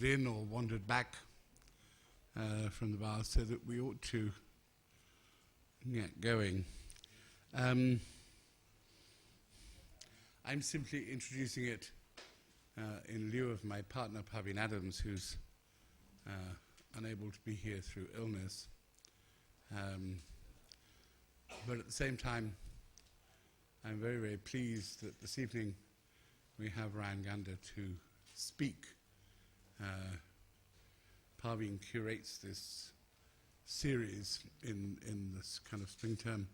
in or wandered back from the bar, so that we ought to get going. I'm simply introducing it in lieu of my partner Parveen Adams, who's unable to be here through illness. But at the same time, I'm very, very pleased that this evening we have Ryan Gander to speak. Parveen curates this series in this kind of spring term,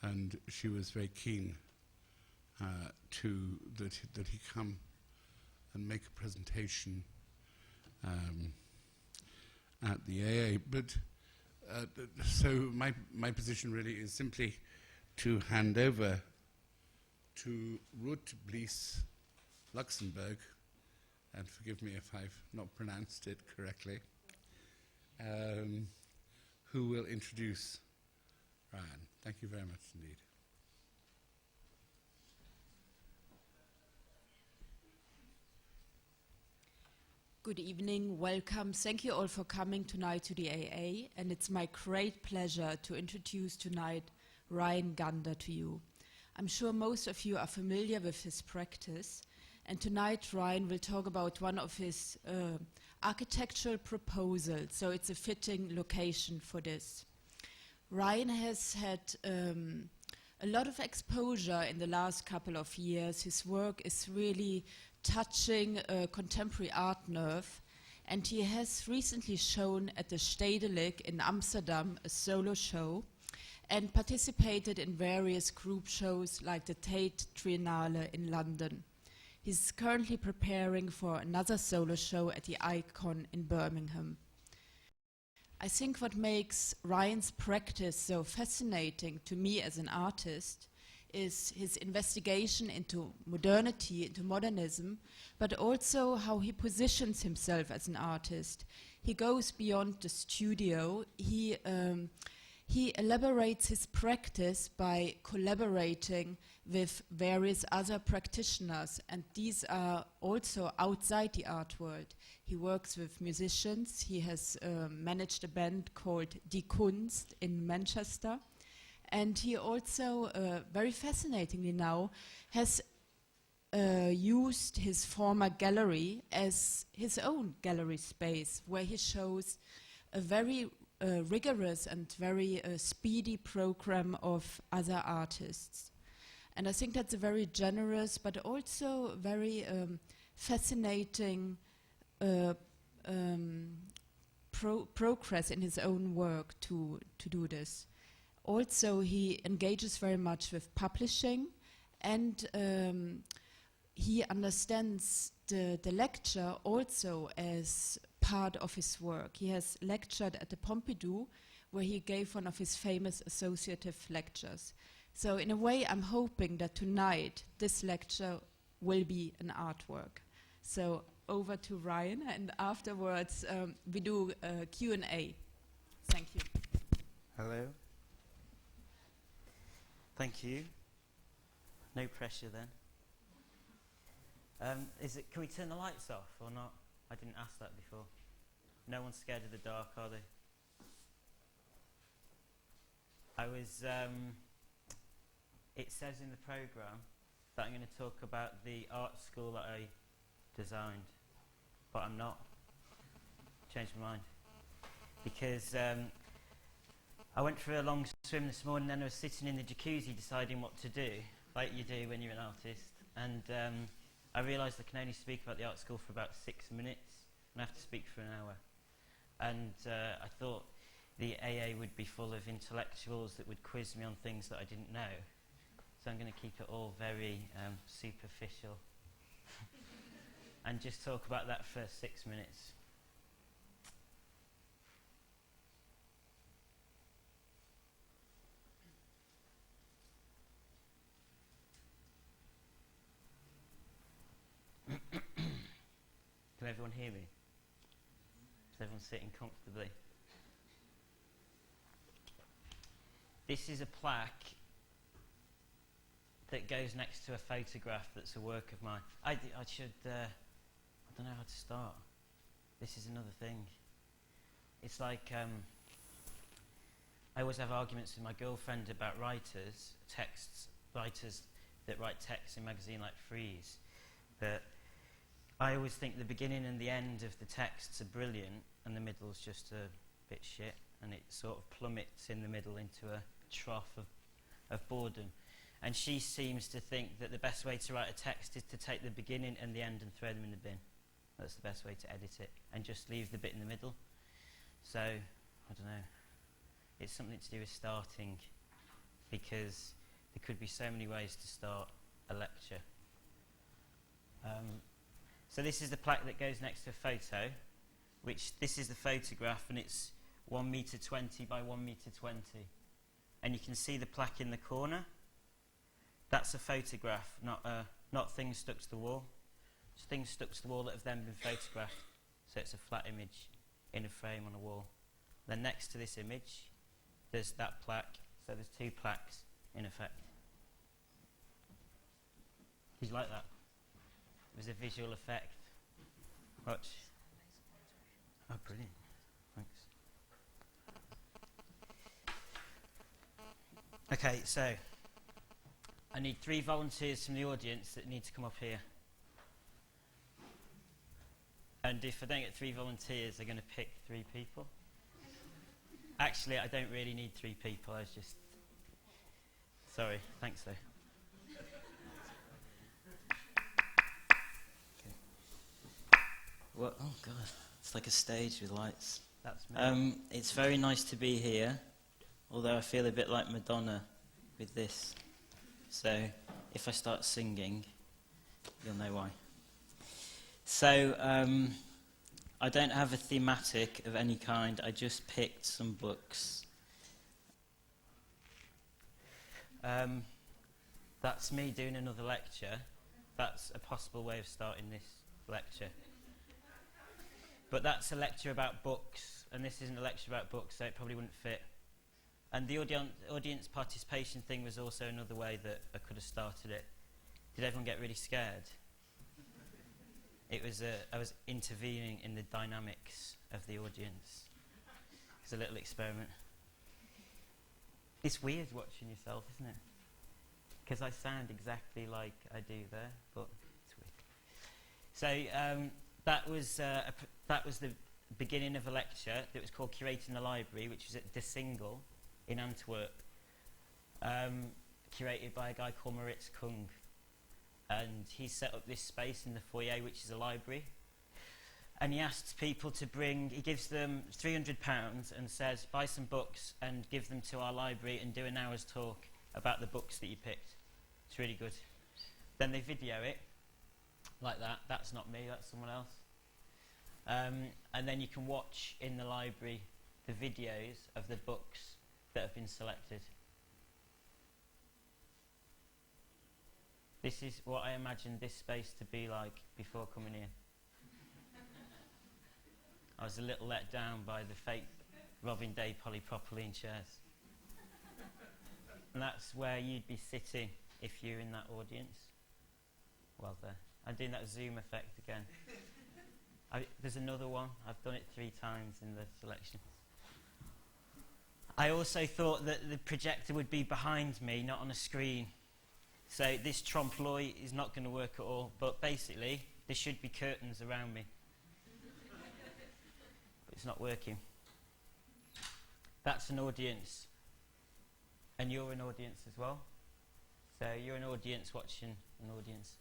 and she was very keen that he come and make a presentation at the AA. But so my position really is simply to hand over to Ruth Blies Luxembourg, and forgive me if I've not pronounced it correctly, who will introduce Ryan. Thank you very much indeed. Good evening, welcome. Thank you all for coming tonight to the AA, and it's my great pleasure to introduce tonight Ryan Gander to you. I'm sure most of you are familiar with his practice, and tonight Ryan will talk about one of his architectural proposals, so it's a fitting location for this. Ryan has had a lot of exposure in the last couple of years. His work is really touching contemporary art nerve, and he has recently shown at the Stedelijk in Amsterdam a solo show and participated in various group shows like the Tate Triennale in London. He's currently preparing for another solo show at the Icon in Birmingham. I think what makes Ryan's practice so fascinating to me as an artist is his investigation into modernity, into modernism, but also how he positions himself as an artist. He goes beyond the studio. He elaborates his practice by collaborating with various other practitioners, and these are also outside the art world. He works with musicians. He has managed a band called Die Kunst in Manchester. And he also, very fascinatingly now, has used his former gallery as his own gallery space, where he shows a very rigorous and very speedy program of other artists. And I think that's a very generous but also very fascinating progress in his own work to do this. Also, he engages very much with publishing, and he understands the lecture also as part of his work. He has lectured at the Pompidou, where he gave one of his famous associative lectures. So in a way, I'm hoping that tonight this lecture will be an artwork. So over to Ryan, and afterwards we do Q&A. Thank you. Hello. Thank you. No pressure then. Can we turn the lights off or not? I didn't ask that before. No one's scared of the dark, are they? It says in the programme that I'm going to talk about the art school that I designed, but I'm not. Changed my mind. Because I went for a long swim this morning, and I was sitting in the jacuzzi deciding what to do, like you do when you're an artist. And I realised I can only speak about the art school for about 6 minutes, and I have to speak for an hour. And I thought the AA would be full of intellectuals that would quiz me on things that I didn't know. So I'm going to keep it all very superficial and just talk about that for 6 minutes. Can everyone hear me? Is everyone sitting comfortably? This is a plaque that goes next to a photograph that's a work of mine. I don't know how to start. this is another thing. It's like I always have arguments with my girlfriend about writers that write text in magazine like Freeze. But I always think the beginning and the end of the texts are brilliant, and the middle's just a bit shit, and it sort of plummets in the middle into a trough of boredom. And she seems to think that the best way to write a text is to take the beginning and the end and throw them in the bin. That's the best way to edit it, and just leave the bit in the middle. So, I don't know. It's something to do with starting, because there could be so many ways to start a lecture. So this is the plaque that goes next to a photo, this is the photograph, and it's 1 metre 20 by 1 metre 20. And you can see the plaque in the corner. That's a photograph, not things stuck to the wall. It's things stuck to the wall that have then been photographed. So it's a flat image in a frame on a wall. Then next to this image, there's that plaque. So there's 2 plaques in effect. Did you like that? It was a visual effect. Watch. Oh, brilliant. Thanks. Okay, so I need 3 volunteers from the audience that need to come up here. And if I don't get 3 volunteers, they're going to pick 3 people. Actually, I don't really need 3 people. I was just... Sorry. Thanks, though. What? Oh God, it's like a stage with lights. That's me. It's very nice to be here, although I feel a bit like Madonna with this. So if I start singing, you'll know why. So I don't have a thematic of any kind. I just picked some books. That's me doing another lecture. That's a possible way of starting this lecture. But that's a lecture about books, and this isn't a lecture about books, so it probably wouldn't fit. And the audience participation thing was also another way that I could have started it. Did everyone get really scared? It was I was intervening in the dynamics of the audience. It's a little experiment. It's weird watching yourself, isn't it? Because I sound exactly like I do there, but it's weird. So that was the beginning of a lecture that was called Curating the Library, which was at De Single in Antwerp, curated by a guy called Maurits Kung. And he set up this space in the foyer, which is a library. And he asks people to he gives them £300 and says, buy some books and give them to our library and do an hour's talk about the books that you picked. It's really good. Then they video it, like that. That's not me, that's someone else. And then you can watch in the library the videos of the books that have been selected. This is what I imagined this space to be like before coming here. I was a little let down by the fake Robin Day polypropylene chairs. And that's where you'd be sitting if you're in that audience. Well, there. I'm doing that zoom effect again. There's another one. I've done it 3 times in the selection. I also thought that the projector would be behind me, not on a screen. So this trompe-l'oeil is not going to work at all. But basically, there should be curtains around me. But it's not working. That's an audience. And you're an audience as well. So you're an audience watching an audience.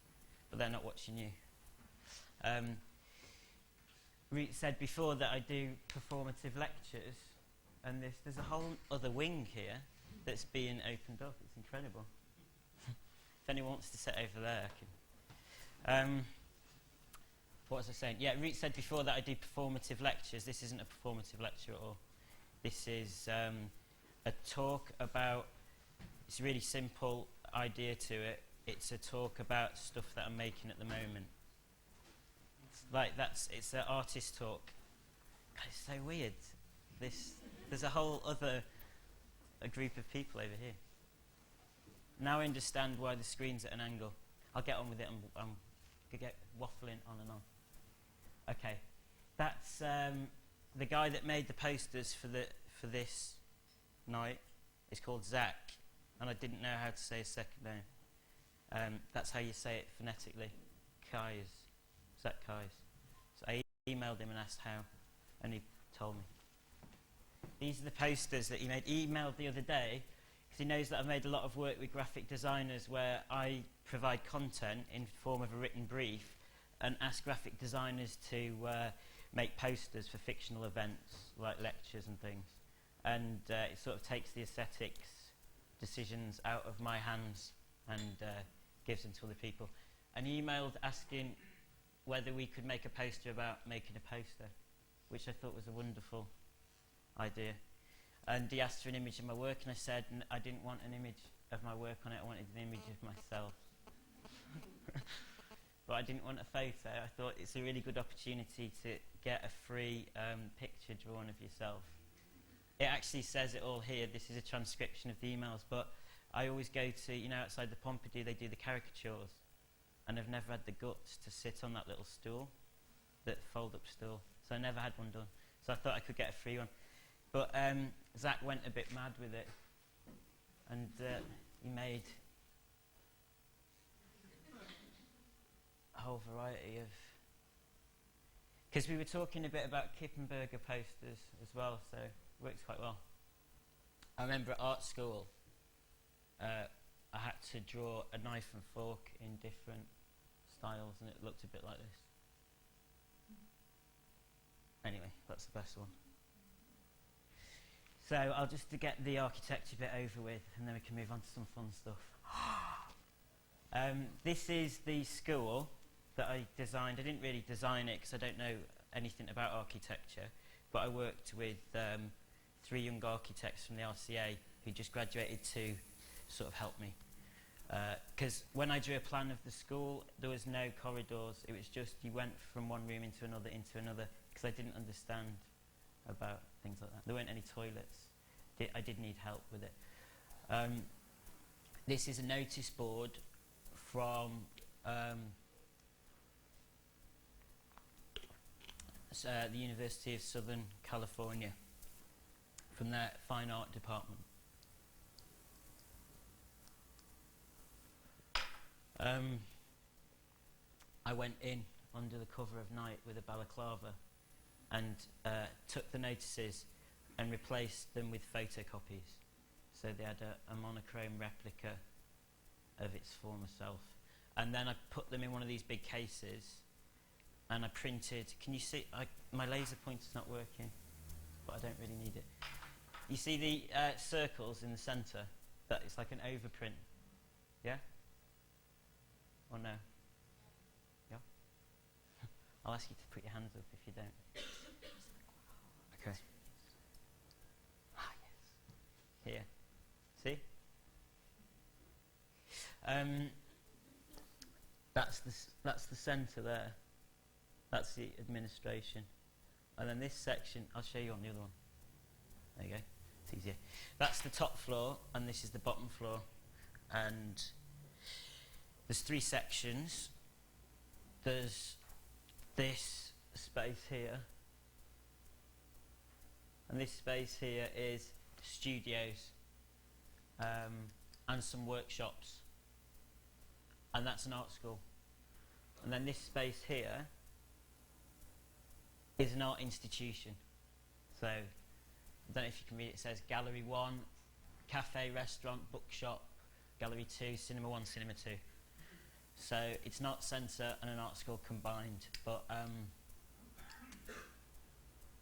But they're not watching you. Reet said before that I do performative lectures. And there's a whole other wing here that's being opened up. It's incredible. If anyone wants to sit over there, I can. What was I saying? Yeah, Reet said before that I do performative lectures. This isn't a performative lecture at all. This is a talk about, it's a really simple idea to it. It's a talk about stuff that I'm making at the moment. It's an artist talk. God, it's so weird. There's a whole other group of people over here. Now I understand why the screen's at an angle. I'll get on with it. I'm going to get waffling on and on. Okay. That's the guy that made the posters for this night. Is called Zach, and I didn't know how to say his second name. That's how you say it phonetically. Kais. Zach Kais. So I emailed him and asked how, and he told me. These are the posters that he made. He emailed the other day because he knows that I've made a lot of work with graphic designers where I provide content in form of a written brief and ask graphic designers to make posters for fictional events like lectures and things. And it sort of takes the aesthetics decisions out of my hands and gives them to other people. And he emailed asking whether we could make a poster about making a poster, which I thought was a wonderful idea. And he asked for an image of my work, and I said I didn't want an image of my work on it, I wanted an image of myself. But I didn't want a photo. I thought it's a really good opportunity to get a free picture drawn of yourself. It actually says it all here. This is a transcription of the emails, but I always go to, outside the Pompidou, they do the caricatures, and I've never had the guts to sit on that little stool, that fold-up stool. So I never had one done. So I thought I could get a free one. But Zach went a bit mad with it, and he made a whole variety of... Because we were talking a bit about Kippenberger posters as well, so it works quite well. I remember at art school, I had to draw a knife and fork in different styles, and it looked a bit like this. Anyway, that's the best one. So I'll just to get the architecture bit over with, and then we can move on to some fun stuff. This is the school that I designed. I didn't really design it because I don't know anything about architecture, but I worked with 3 young architects from the RCA who just graduated to sort of help me. Because when I drew a plan of the school, there was no corridors. It was just you went from one room into another, because I didn't understand about things like that. There weren't any toilets. I did need help with it. This is a notice board from the University of Southern California, from their fine art department. I went in under the cover of night with a balaclava and took the notices and replaced them with photocopies. So they had a monochrome replica of its former self. And then I put them in one of these big cases and I printed, can you see, my laser pointer's not working, but I don't really need it. You see the circles in the centre? That it's like an overprint. Yeah? Or no? Yeah? I'll ask you to put your hands up if you don't. Okay. Ah, yes. Here. See? That's the centre there. That's the administration. And then this section, I'll show you on the other one. There you go. It's easier. That's the top floor, and this is the bottom floor. And there's 3 sections. There's this space here. And this space here is studios and some workshops. And that's an art school. And then this space here is an art institution. So, I don't know if you can read it. It says Gallery 1, Cafe, Restaurant, Bookshop, Gallery 2, Cinema 1, Cinema 2. So it's an art centre and an art school combined, but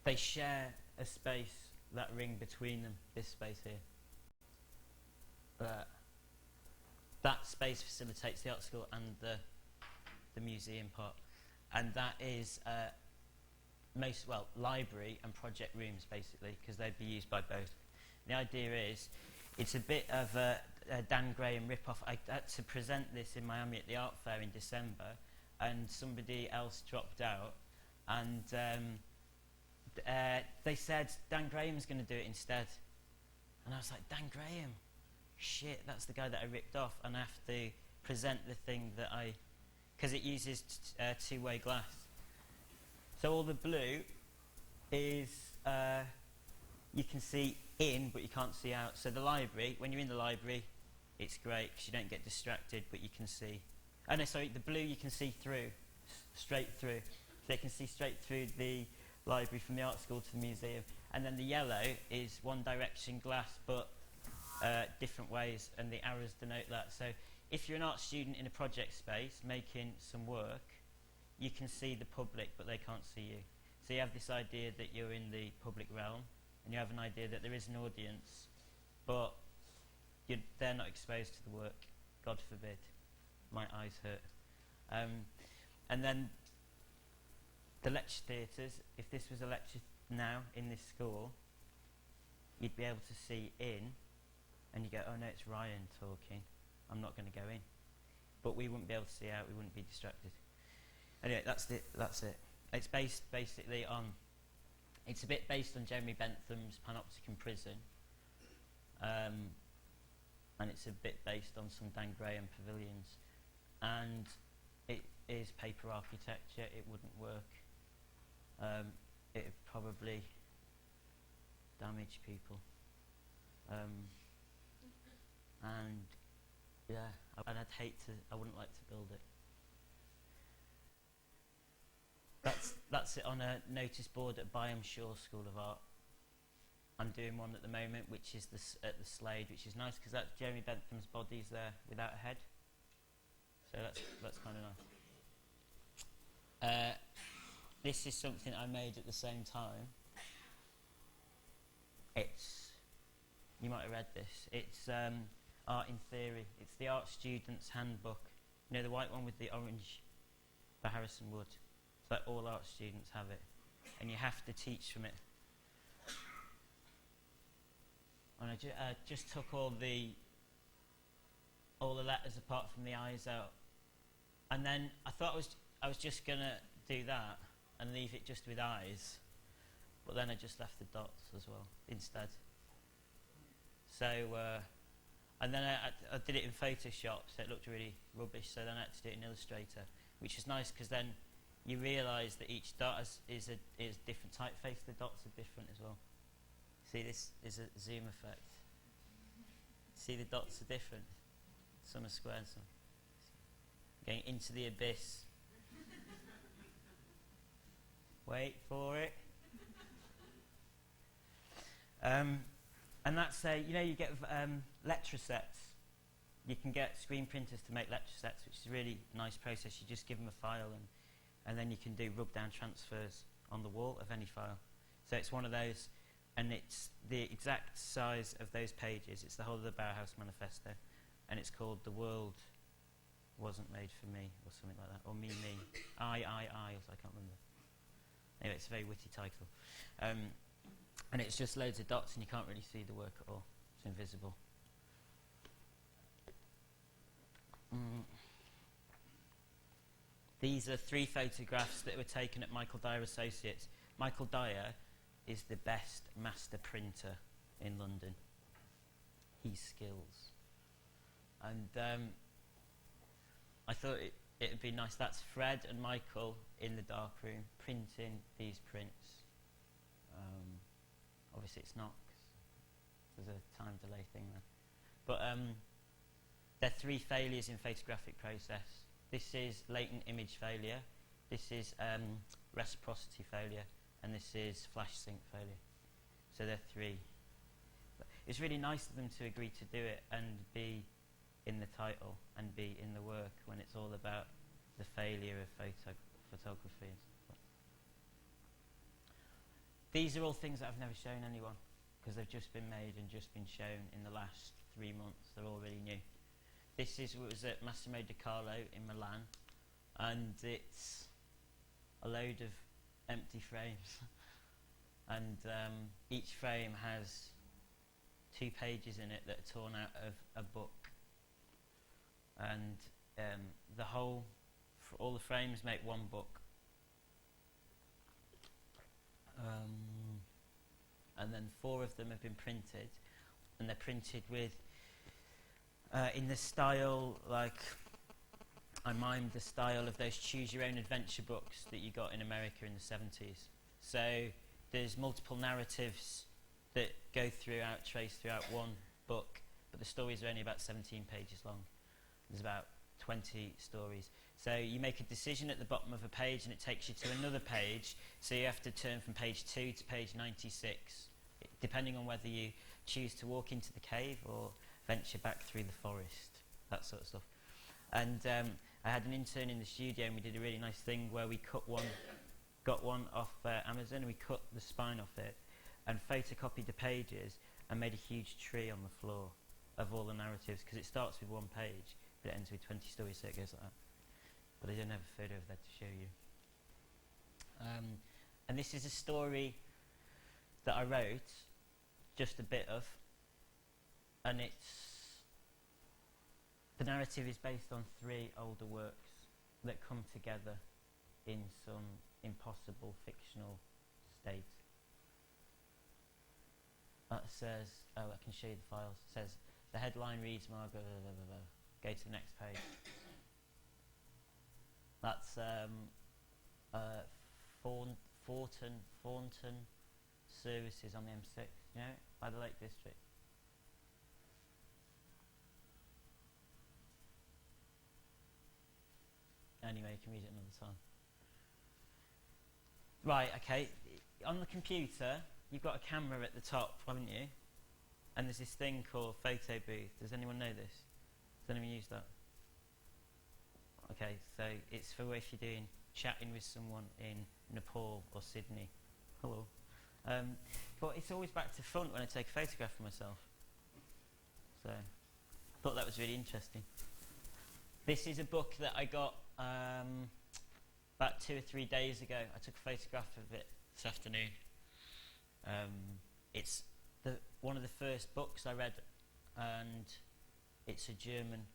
they share a space, that ring between them, this space here. That space facilitates the art school and the museum part. And that is library and project rooms, basically, because they'd be used by both. The idea is, it's a bit of a Dan Graham rip-off. I had to present this in Miami at the art fair in December, and somebody else dropped out, and they said Dan Graham's going to do it instead. And I was like, Dan Graham? Shit, that's the guy that I ripped off, and I have to present the thing that because it uses 2-way glass. So all the blue is you can see in, but you can't see out. So the library, when you're in the library, it's great because you don't get distracted, but you can see. Oh no, sorry, the blue you can see through, straight through. So you can see straight through the library from the art school to the museum. And then the yellow is one direction glass, but different ways, and the arrows denote that. So if you're an art student in a project space making some work, you can see the public, but they can't see you. So you have this idea that you're in the public realm, and you have an idea that there is an audience, but they're not exposed to the work. God forbid. My eyes hurt. And then the lecture theatres, if this was a lecture now in this school, you'd be able to see in, and you go, oh no, it's Ryan talking. I'm not going to go in. But we wouldn't be able to see out, we wouldn't be distracted. Anyway, that's it. It's based basically on, it's a bit based on Jeremy Bentham's Panopticon Prison. And it's a bit based on some Dan Graham pavilions. And it is paper architecture, it wouldn't work. It would probably damage people. And yeah, and I wouldn't like to build it. That's it on a notice board at Byamshire School of Art. I'm doing one at the moment, which is at the Slade, which is nice because that's Jeremy Bentham's body's there without a head. So that's kind of nice. This is something I made at the same time. You might have read this. It's Art in Theory. It's the Art Student's Handbook. You know, the white one with the orange for Harrison Wood. It's like all art students have it. And you have to teach from it. And I just took all the letters apart from the eyes out. And then I thought I was just going to do that and leave it just with eyes. But then I just left the dots as well instead. So, and then I did it in Photoshop, so it looked really rubbish. So then I had to do it in Illustrator, which is nice because then you realise that each dot is different typeface. The dots are different as well. See, this is a zoom effect. See, the dots are different. Some are square and some going into the abyss. Wait for it. And that's you get lecture sets. You can get screen printers to make lecture sets, which is a really nice process. You just give them a file, and then you can do rub-down transfers on the wall of any file. So it's one of those, and it's the exact size of those pages. It's the whole of the Bauhaus Manifesto, and it's called The World Wasn't Made for Me, or something like that, or Me, I, so I can't remember. Anyway, it's a very witty title. And it's just loads of dots, and you can't really see the work at all. It's invisible. These are 3 photographs that were taken at Michael Dyer Associates. Michael Dyer is the best master printer in London. He skills. And I thought it would be nice. That's Fred and Michael in the dark room printing these prints. Obviously it's not, because there's a time delay thing there. But there are 3 failures in photographic process. This is latent image failure, this is reciprocity failure, and this is flash sync failure. So there are 3. But it's really nice of them to agree to do it and be in the title and be in the work when it's all about the failure of photography and stuff. These are all things that I've never shown anyone because they've just been made and just been shown in the last 3 months. They're all really new. This was at Massimo De Carlo in Milan, and it's a load of empty frames. And each frame has 2 pages in it that are torn out of a book. And all the frames make 1 book. And then 4 of them have been printed, and they're printed with in the style like I mimed the style of those choose-your-own-adventure books that you got in America in the 70s. So there's multiple narratives that go throughout, trace throughout one book, but the stories are only about 17 pages long. There's about 20 stories. So you make a decision at the bottom of a page and it takes you to another page, so you have to turn from page 2 to page 96, depending on whether you choose to walk into the cave or venture back through the forest, that sort of stuff. And I had an intern in the studio and we did a really nice thing where we got one off Amazon and we cut the spine off it and photocopied the pages and made a huge tree on the floor of all the narratives, because it starts with one page but it ends with 20 stories, so it goes like that. But I don't have a photo of that to show you. And this is a story that I wrote, just a bit of, and the narrative is based on 3 older works that come together in some impossible fictional state. That says, oh, I can show you the files. It says, the headline reads Margaret, blah, blah, blah. Go to the next page. That's Thornton Services on the M6, you know, by the Lake District. Anyway, you can read it another time. Right, okay. On the computer, you've got a camera at the top, haven't you? And there's this thing called photo booth. Does anyone know this? Does anyone use that? Okay, so it's for if you're chatting with someone in Nepal or Sydney. Hello. But it's always back to front when I take a photograph of myself. So, I thought that was really interesting. This is a book that I got about 2 or 3 days ago. I took a photograph of it this afternoon. It's one of the first books I read, and it's a German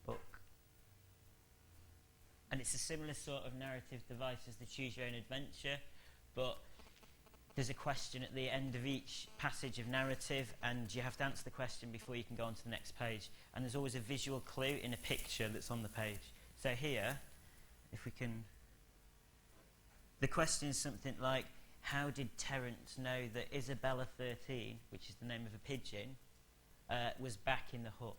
book. And it's a similar sort of narrative device as the Choose Your Own Adventure, but there's a question at the end of each passage of narrative, and you have to answer the question before you can go on to the next page. And there's always a visual clue in a picture that's on the page. So here, if we can... The question is something like, how did Terence know that Isabella 13, which is the name of a pigeon, was back in the hut?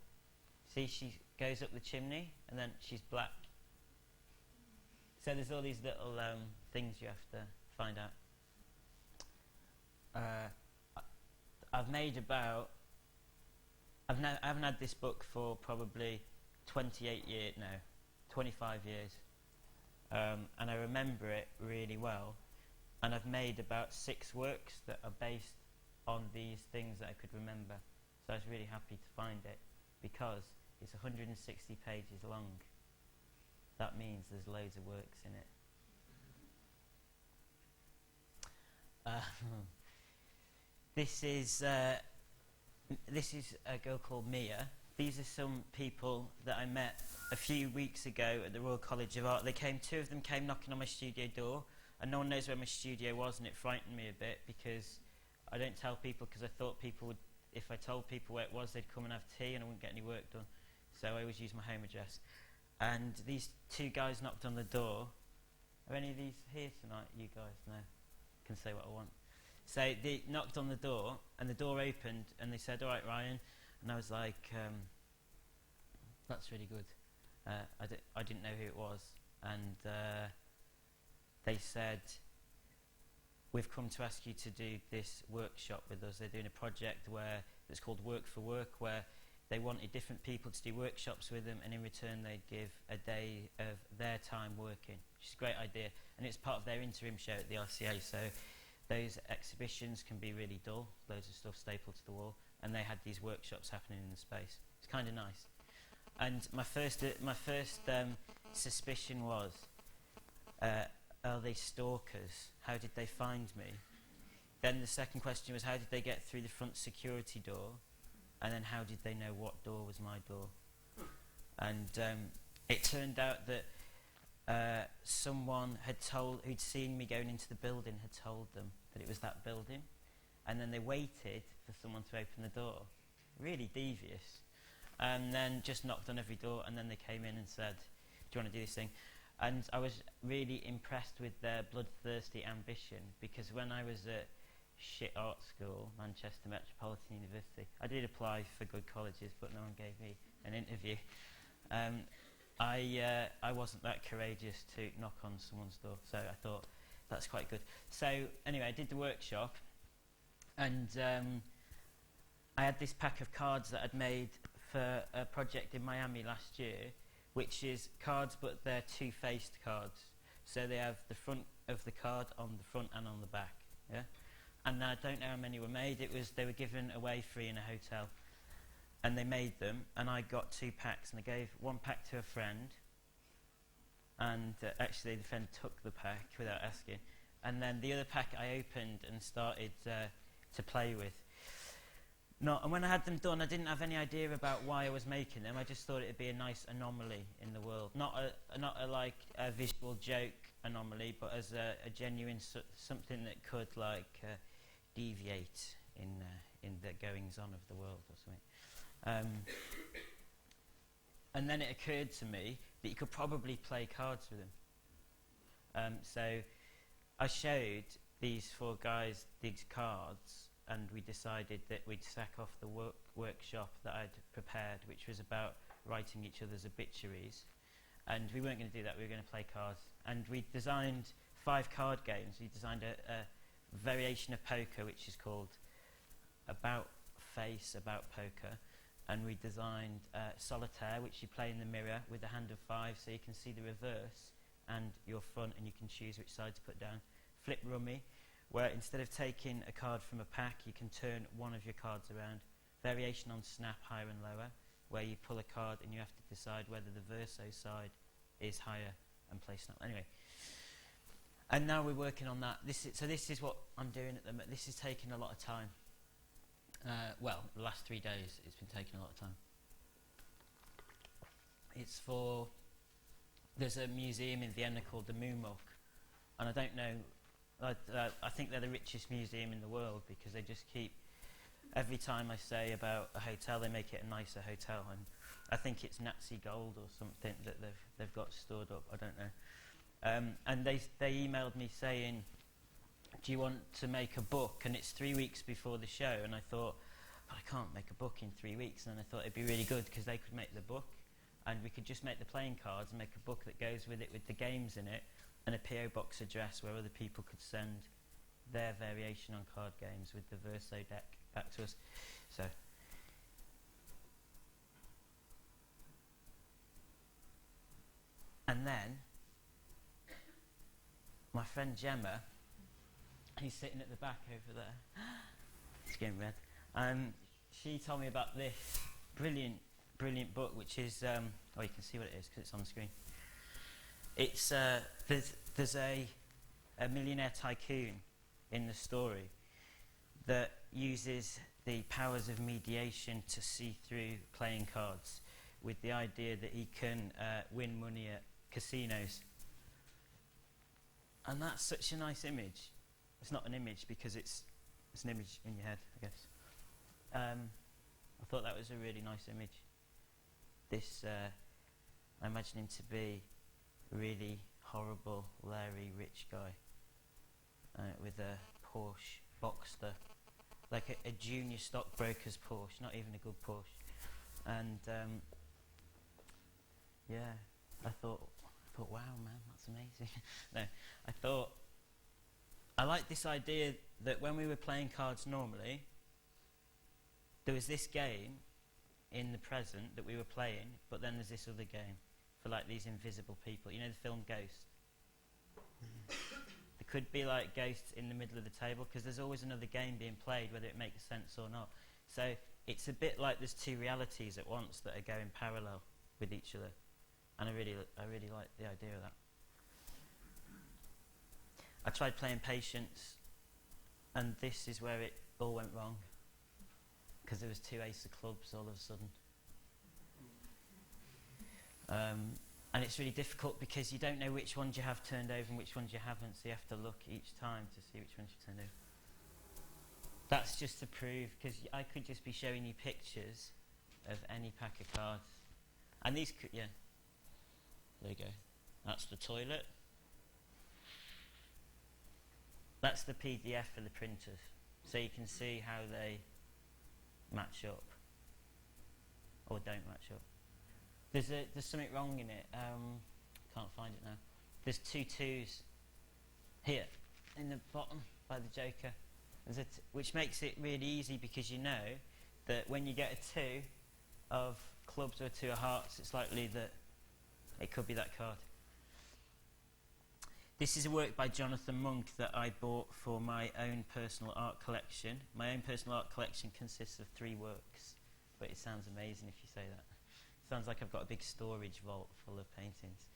See, she goes up the chimney, and then she's black. So there's all these little things you have to find out. I haven't had this book for probably 25 years. And I remember it really well. And I've made about 6 works that are based on these things that I could remember. So I was really happy to find it, because it's 160 pages long. That means there's loads of works in it. This is a girl called Mia. These are some people that I met a few weeks ago at the Royal College of Art. 2 of them came knocking on my studio door, and no one knows where my studio was, and it frightened me a bit, because I don't tell people, because I thought people would, if I told people where it was, they'd come and have tea and I wouldn't get any work done. So I always use my home address. And these 2 guys knocked on the door. Are any of these here tonight? You guys? No. I can say what I want. So they knocked on the door, and the door opened, and they said, "All right, Ryan." And I was like, "That's really good." I didn't know who it was, and they said, "We've come to ask you to do this workshop with us." They're doing a project that's called Work for Work, where they wanted different people to do workshops with them, and in return they'd give a day of their time working, which is a great idea. And it's part of their interim show at the RCA, so those exhibitions can be really dull, loads of stuff stapled to the wall, and they had these workshops happening in the space. It's kind of nice. And my first suspicion was, are they stalkers? How did they find me? Then the second question was, how did they get through the front security door? And then how did they know what door was my door? And it turned out that someone who'd seen me going into the building had told them that it was that building. And then they waited for someone to open the door. Really devious. And then just knocked on every door, and then they came in and said, you want to do this thing? And I was really impressed with their bloodthirsty ambition, because when I was at shit art school, Manchester Metropolitan University, I did apply for good colleges, but no one gave me an interview. I wasn't that courageous to knock on someone's door, so I thought that's quite good. So anyway, I did the workshop, and I had this pack of cards that I'd made for a project in Miami last year, which is cards, but they're two-faced cards. So they have the front of the card on the front and on the back. Yeah, and I don't know how many were made. They were given away free in a hotel, and they made them, and I got 2 packs, and I gave 1 pack to a friend, and actually the friend took the pack without asking, and then the other pack I opened and started to play with. And when I had them done, I didn't have any idea about why I was making them. I just thought it'd be a nice anomaly in the world, not a like a visual joke anomaly, but as a genuine something that could deviate in the goings on of the world or something. And then it occurred to me that you could probably play cards with them. So I showed these 4 guys these cards, and we decided that we'd sack off the workshop that I'd prepared, which was about writing each other's obituaries. And we weren't going to do that, we were going to play cards. And we designed 5 card games. We designed a variation of poker, which is called About Face, About Poker. And we designed Solitaire, which you play in the mirror with a hand of 5, so you can see the reverse and your front, and you can choose which side to put down. Flip Rummy, where instead of taking a card from a pack, you can turn one of your cards around. Variation on Snap, higher and lower, where you pull a card and you have to decide whether the verso side is higher and play Snap. Anyway, and now we're working on that. This is what I'm doing at the moment. This is taking a lot of time. Well, the last 3 days it's been taking a lot of time. It's for... There's a museum in Vienna called the Muumuk, and I don't know... I think they're the richest museum in the world, because they just keep... Every time I say about a hotel, they make it a nicer hotel, and I think it's Nazi gold or something that they've got stored up. I don't know. And they emailed me saying, do you want to make a book? And it's 3 weeks before the show, and I thought, but I can't make a book in 3 weeks. And then I thought it'd be really good, because they could make the book, and we could just make the playing cards and make a book that goes with it, with the games in it, and a PO box address where other people could send their variation on card games with the verso deck back to us. So and then my friend Gemma, he's sitting at the back over there, it's getting red, she told me about this brilliant book, which is oh, you can see what it is because it's on the screen. It's there's a millionaire tycoon in the story that uses the powers of mediation to see through playing cards, with the idea that he can win money at casinos. And that's such a nice image. It's not an image because it's an image in your head, I guess. I thought that was a really nice image. This, I imagine him to be a really horrible, Larry, rich guy with a Porsche Boxster, like a junior stockbroker's Porsche, not even a good Porsche. And yeah, I thought, wow, man, that's amazing. No, I thought, I like this idea that when we were playing cards normally, there was this game in the present that we were playing, but then there's this other game for like these invisible people. You know the film Ghost? There could be like ghosts in the middle of the table, because there's always another game being played, whether it makes sense or not. So it's a bit like there's 2 realities at once that are going parallel with each other. And I really like the idea of that. I tried playing Patience, and this is where it all went wrong, because there was 2 ace of clubs all of a sudden. And it's really difficult because you don't know which ones you have turned over and which ones you haven't, so you have to look each time to see which ones you've turned over. That's just to prove, because I could just be showing you pictures of any pack of cards. And these could, yeah. There you go. That's the toilet. That's the PDF for the printers. So you can see how they match up. Or don't match up. There's something wrong in it. Can't find it now. There's 2 2s here in the bottom by the Joker. Which makes it really easy because you know that when you get a 2 of clubs or a 2 of hearts, it's likely that it could be that card. This is a work by Jonathan Monk that I bought for my own personal art collection. My own personal art collection consists of 3 works, but it sounds amazing if you say that. Sounds like I've got a big storage vault full of paintings.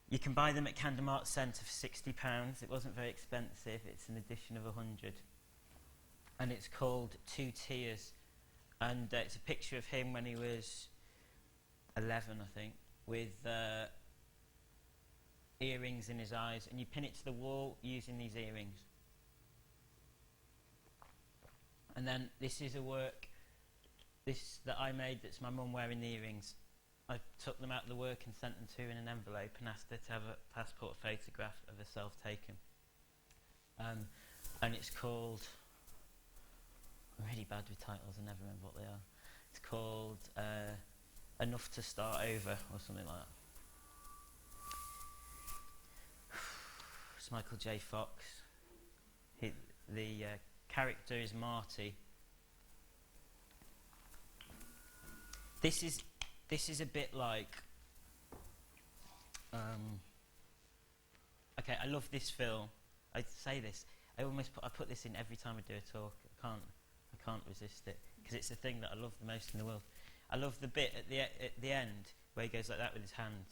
You can buy them at Camden Art Centre for £60. It wasn't very expensive. It's an edition of 100. And it's called Two Tears. And it's a picture of him when he was 11, I think, with earrings in his eyes. And you pin it to the wall using these earrings. And then this is a work that I made that's my mum wearing the earrings. I took them out of the work and sent them to her in an envelope and asked her to have a passport photograph of herself taken. And it's called, I'm really bad with titles, I never remember what they are. It's called Enough to Start Over or something like that. It's Michael J. Fox. The character is Marty. This is a bit like, okay, I love this film. I say this, I put this in every time I do a talk. I can't resist it because it's the thing that I love the most in the world. I love the bit at the end where he goes like that with his hand.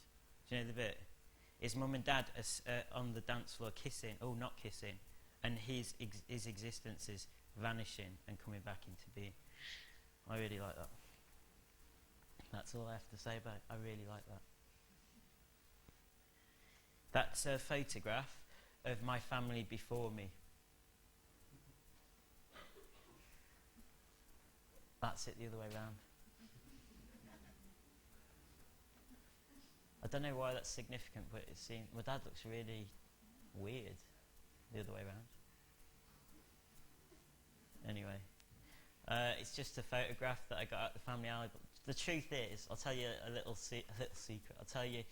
Do you know the bit? His mum and dad are on the dance floor kissing, not kissing, and his existence is vanishing and coming back into being. I really like that. That's all I have to say about it. I really like that. That's a photograph of my family before me. That's it the other way round. I don't know why that's significant, but it seems my dad looks really weird the other way round. Anyway, it's just a photograph that I got out of the family album. The truth is, I'll tell you a little secret. I'll tell you,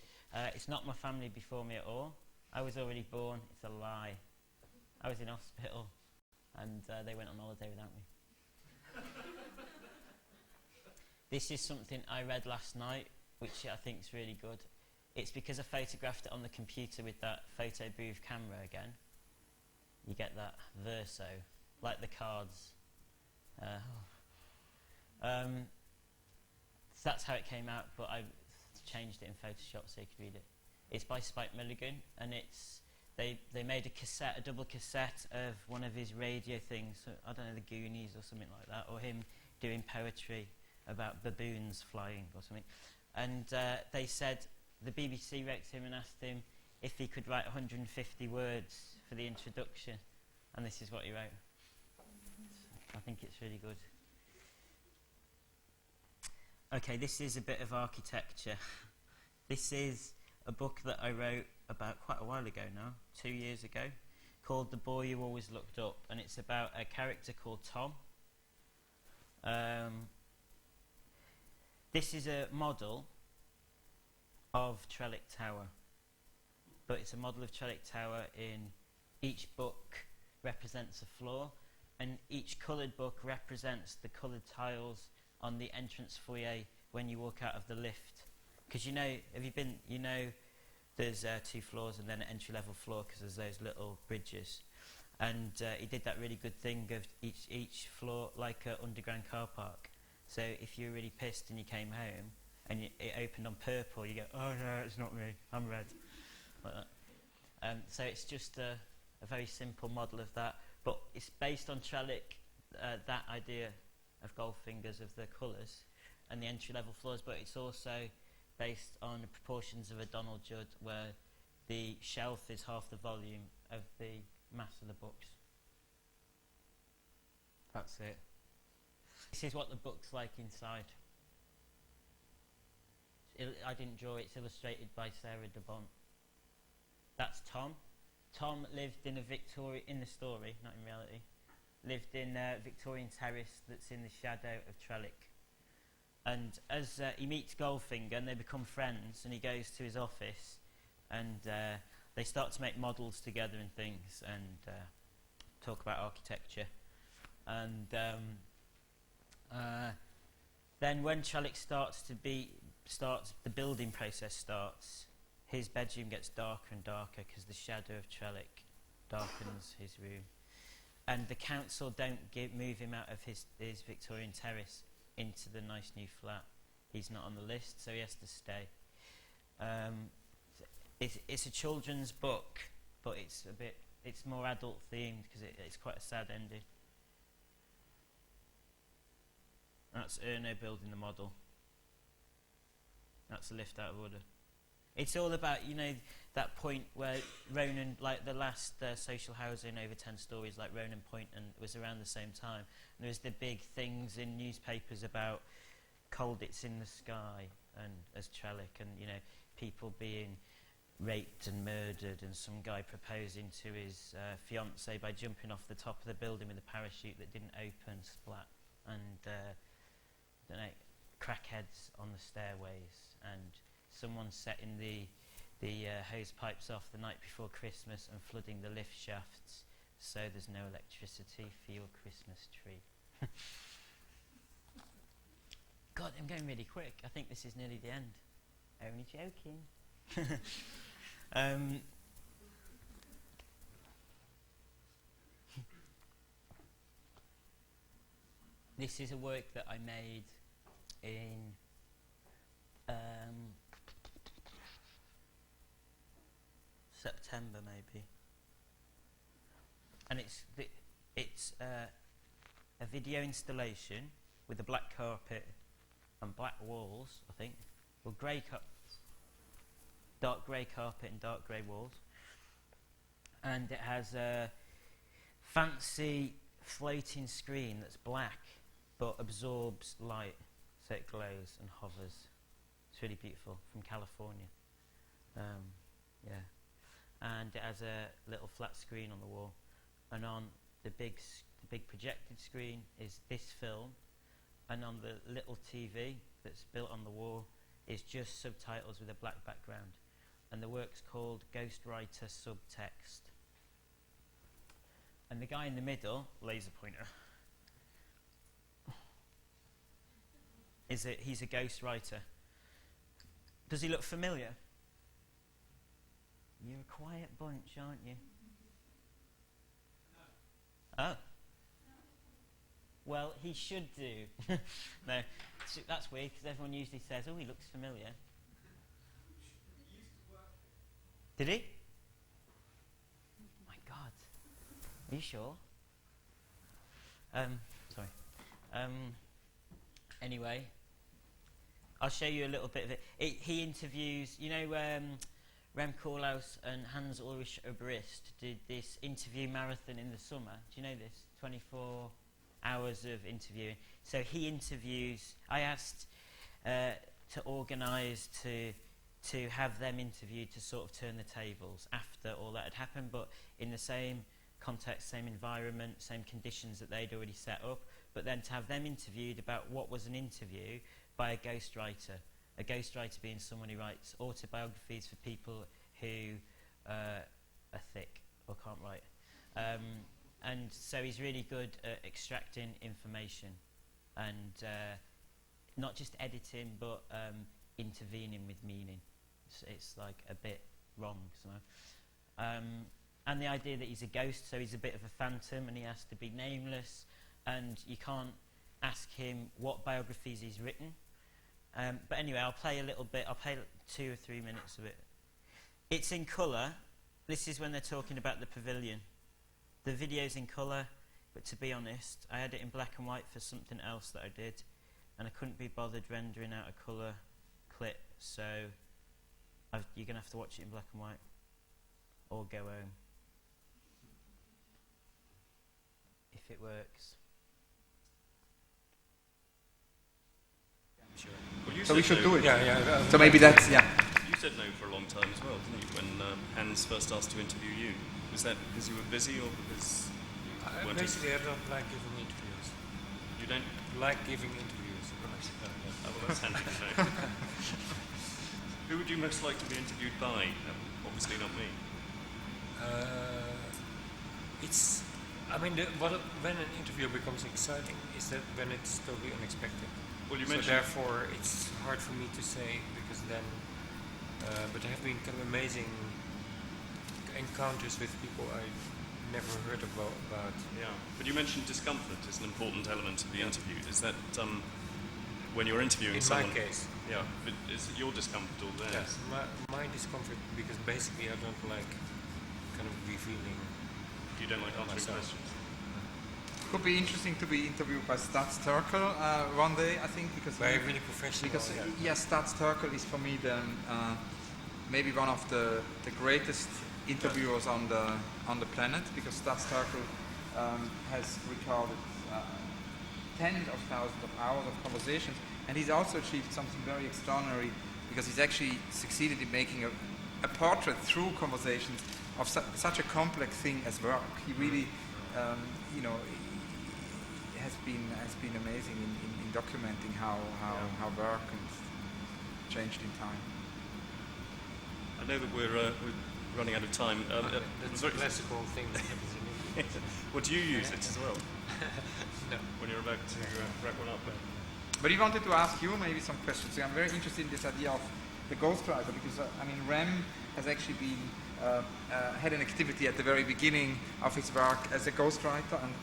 it's not my family before me at all. I was already born. It's a lie. I was in hospital, and they went on holiday without me. This is something I read last night, which I think is really good. It's because I photographed it on the computer with that photo booth camera again. You get that verso, like the cards. So that's how it came out, but I changed it in Photoshop so you could read it. It's by Spike Milligan, and they made a double cassette of one of his radio things. So, I don't know, the Goonies or something like that, or him doing poetry about baboons flying or something. And they said the BBC wrote to him and asked him if he could write 150 words for the introduction, and this is what he wrote. I think it's really good. Okay, this is a bit of architecture. This is a book that I wrote about quite a while ago now, 2 years ago, called The Boy You Always Looked Up, and it's about a character called Tom. This is a model of Trellick Tower, but it's a model of Trellick Tower in each book represents a floor, and each coloured book represents the coloured tiles on the entrance foyer when you walk out of the lift. Because there's 2 floors and then an entry-level floor because there's those little bridges. And he did that really good thing of each floor like an underground car park. So if you were really pissed and you came home and it opened on purple, you go, oh no, it's not me, I'm red. Like that. So it's just a very simple model of that. But it's based on Trellick, that idea of Goldfinger's of the colours and the entry-level floors, but it's also based on the proportions of a Donald Judd where the shelf is half the volume of the mass of the books. That's it. This is what the book's like inside. I didn't draw it. It's illustrated by Sarah de Bont. That's Tom. Tom lived in in the story, not in reality, lived in Victorian terrace that's in the shadow of Trellick. And as he meets Goldfinger and they become friends, and he goes to his office, and they start to make models together and things, and talk about architecture. And then when Trellick the building process starts, his bedroom gets darker and darker because the shadow of Trellick darkens his room. And the council don't move him out of his Victorian terrace into the nice new flat. He's not on the list, so he has to stay. It's a children's book, but it's more adult themed because it's quite a sad ending. That's Erno building the model. That's a lift out of order. It's all about, that point where Ronan, like the last social housing over 10 stories, like Ronan Point, and it was around the same time. And there was the big things in newspapers about cold it's in the sky, and as Trellick, and people being raped and murdered, and some guy proposing to his fiancée by jumping off the top of the building with a parachute that didn't open, splat, and crackheads on the stairways, and someone setting the hose pipes off the night before Christmas and flooding the lift shafts so there's no electricity for your Christmas tree. God, I'm going really quick. I think this is nearly the end. Only joking. This is a work that I made in September maybe, and it's a video installation with a black carpet and black walls, I think, well, dark grey carpet and dark grey walls, and it has a fancy floating screen that's black but absorbs light, so it glows and hovers. It's really beautiful, from California. Yeah. And it has a little flat screen on the wall, and on the big projected screen is this film, and on the little TV that's built on the wall is just subtitles with a black background, and the work's called Ghostwriter Subtext. And the guy in the middle, laser pointer, he's a ghostwriter. Does he look familiar? You're a quiet bunch, aren't you? No. Oh. Well, he should do. No, that's weird, because everyone usually says, oh, he looks familiar. He used to work here. Did he? Oh my God. Are you sure? Sorry. Anyway, I'll show you a little bit of it. He interviews, Rem Koolhaas and Hans Ulrich-Obrist did this interview marathon in the summer. Do you know this? 24 hours of interviewing. So he interviews. I asked to organise to have them interviewed to sort of turn the tables after all that had happened, but in the same context, same environment, same conditions that they'd already set up, but then to have them interviewed about what was an interview by a ghostwriter. A ghostwriter being someone who writes autobiographies for people who are thick or can't write. And so he's really good at extracting information and not just editing, but intervening with meaning. It's like a bit wrong, and the idea that he's a ghost, so he's a bit of a phantom and he has to be nameless, and you can't ask him what biographies he's written. But anyway, I'll play a little bit. I'll play 2 or 3 minutes of it. It's in colour. This is when they're talking about the pavilion. The video's in colour, but to be honest, I had it in black and white for something else that I did, and I couldn't be bothered rendering out a colour clip, so you're going to have to watch it in black and white, or go home. If it works. Sure. Will you So we should do it. Yeah. So maybe that's, yeah. You said no for a long time as well, didn't you? When Hans first asked to interview you, was that because you were busy or because you weren't? Basically, I don't like giving interviews. You don't Like giving interviews. right? Oh, well, that's handy to know. Who would you most like to be interviewed by? Obviously not me. When an interview becomes exciting is that when it's totally unexpected. Well, you So mentioned. therefore, it's hard for me to say because then. But there have been kind of amazing encounters with people I never heard about. Yeah, but you mentioned discomfort is an important element of the interview. Is that when you're interviewing In someone? my case. Yeah, but is it your discomfort or theirs? Yes, my discomfort because basically I don't like kind of revealing. You don't like answering myself. questions. Could be interesting to be interviewed by Stats Turkel one day, I think, because Very really professional. because Stats Turkel is for me the maybe one of the greatest interviewers on the planet, because Stats Turkel has recorded tens of thousands of hours of conversations, and he's also achieved something very extraordinary because he's actually succeeded in making a portrait through conversations of such a complex thing as work. He really, has been amazing in documenting how work changed in time. I know that we're running out of time. That's a classical thing that happens in English. Well, do you use it as well No. when you're about to wrap one up? But he wanted to ask you maybe some questions. I'm very interested in this idea of the ghostwriter because Rem has actually been had an activity at the very beginning of his work as a ghostwriter, and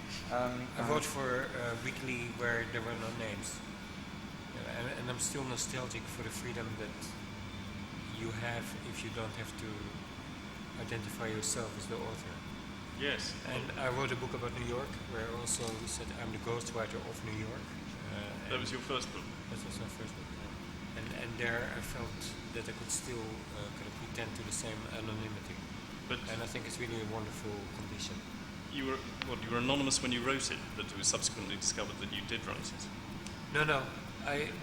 I wrote for a weekly where there were no names, and I'm still nostalgic for the freedom that you have if you don't have to identify yourself as the author. Yes. And I wrote a book about New York where I also said I'm the ghostwriter of New York. That was your first book. That was my first book. And there I felt that I could still kind of pretend to the same anonymity. And I think it's really a wonderful condition. You were anonymous when you wrote it, but it was subsequently discovered that you did write it. No.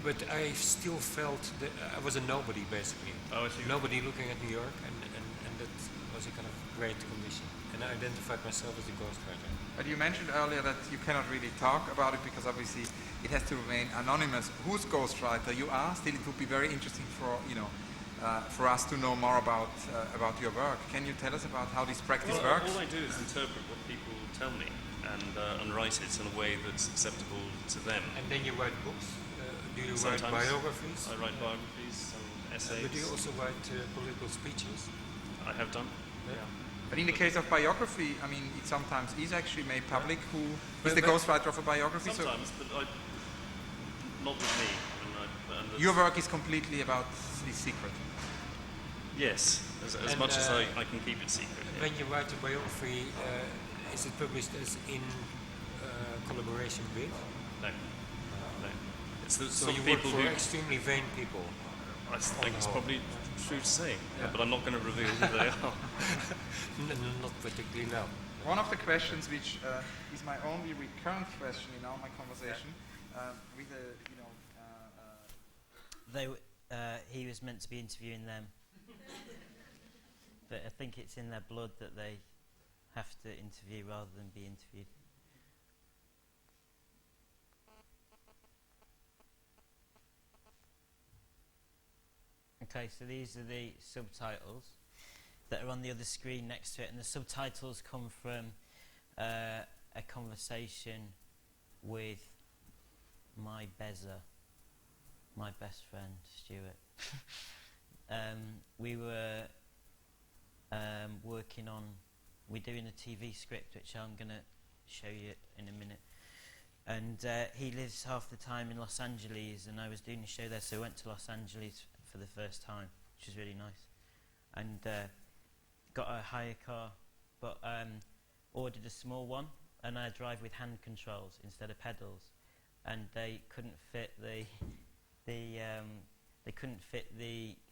But I still felt that I was a nobody basically. Oh, I see. Nobody looking at New York, and that was a kind of great condition. And I identified myself as a ghostwriter. But you mentioned earlier that you cannot really talk about it because obviously it has to remain anonymous. Whose ghostwriter you are? Still, it would be very interesting for us to know more about your work. Can you tell us about how this practice works? All I do is interpret what people tell me and write it in a way that's acceptable to them. And then you write books? Do you write biographies? I write biographies and essays. But do you also write political speeches? I have done. Yeah. But in the case of biography, it sometimes is actually made public. Who is the ghostwriter of a biography? Sometimes, but not with me. Your work is completely about the secret. Yes, as much as I can keep it secret. When you write a biography, is it published as in collaboration with? No. It's the So sort you of work people for who. extremely vain people. I think it's probably true to say, but I'm not going to reveal who they are. Not particularly now. One of the questions, which is my only recurrent question in all my conversation, with he was meant to be interviewing them, but I think it's in their blood that they have to interview rather than be interviewed. Okay, so these are the subtitles that are on the other screen next to it, and the subtitles come from a conversation with my Bezza, my best friend Stuart. We were working on, we're doing a TV script which I'm going to show you in a minute, and he lives half the time in Los Angeles, and I was doing a show there, so I went to Los Angeles for the first time, which was really nice, and got a hire car, but ordered a small one, and I drive with hand controls instead of pedals, and they couldn't fit the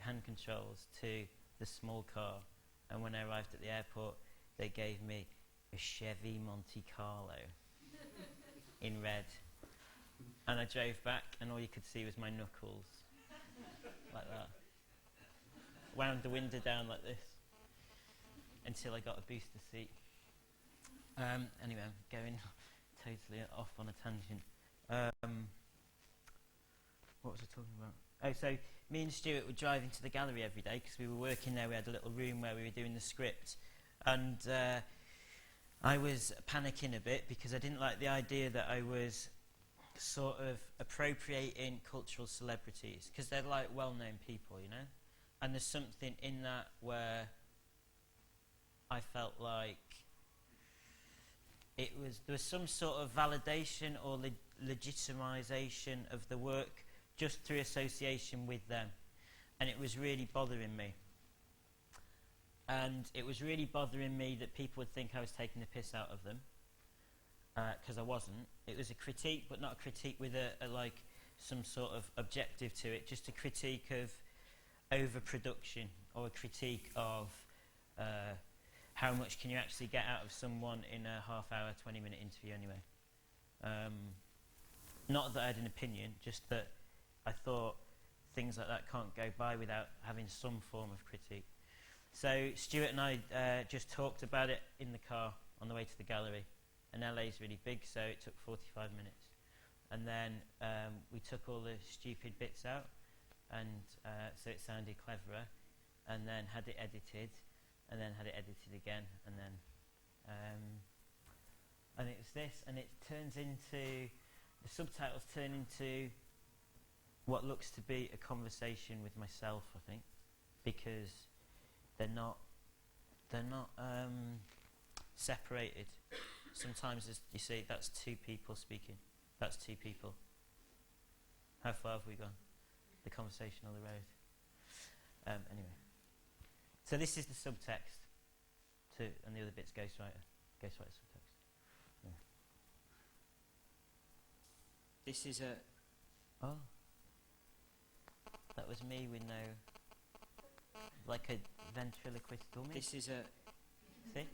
hand controls to the small car, and when I arrived at the airport they gave me a Chevy Monte Carlo in red, and I drove back and all you could see was my knuckles like that. Wound the window down like this until I got a booster seat. Anyway, I'm going totally off on a tangent. What was I talking about? Oh, so me and Stuart would drive into the gallery every day because we were working there. We had a little room where we were doing the script. And I was panicking a bit because I didn't like the idea that I was sort of appropriating cultural celebrities because they're like well-known people, you know? And there's something in that where I felt like there was some sort of validation or legitimization of the work just through association with them. And it was really bothering me. And it was really bothering me that people would think I was taking the piss out of them, because I wasn't. It was a critique, but not a critique with a like some sort of objective to it, just a critique of overproduction or a critique of how much can you actually get out of someone in a half-hour, 20-minute interview anyway. Not that I had an opinion, just that I thought things like that can't go by without having some form of critique. So Stuart and I just talked about it in the car on the way to the gallery. And LA's really big, so it took 45 minutes. And then we took all the stupid bits out, and so it sounded cleverer, and then had it edited, and then had it edited again, and then and it was this, and it turns into, the subtitles turn into what looks to be a conversation with myself, I think, because they're not separated. Sometimes, as you see, that's two people speaking. That's two people. How far have we gone? The conversation on the road. Anyway. So this is the subtext, and the other bit's ghostwriter. Ghostwriter subtext. Yeah. This is a... Oh. That was me with no... Like a ventriloquist dummy. This is a... See?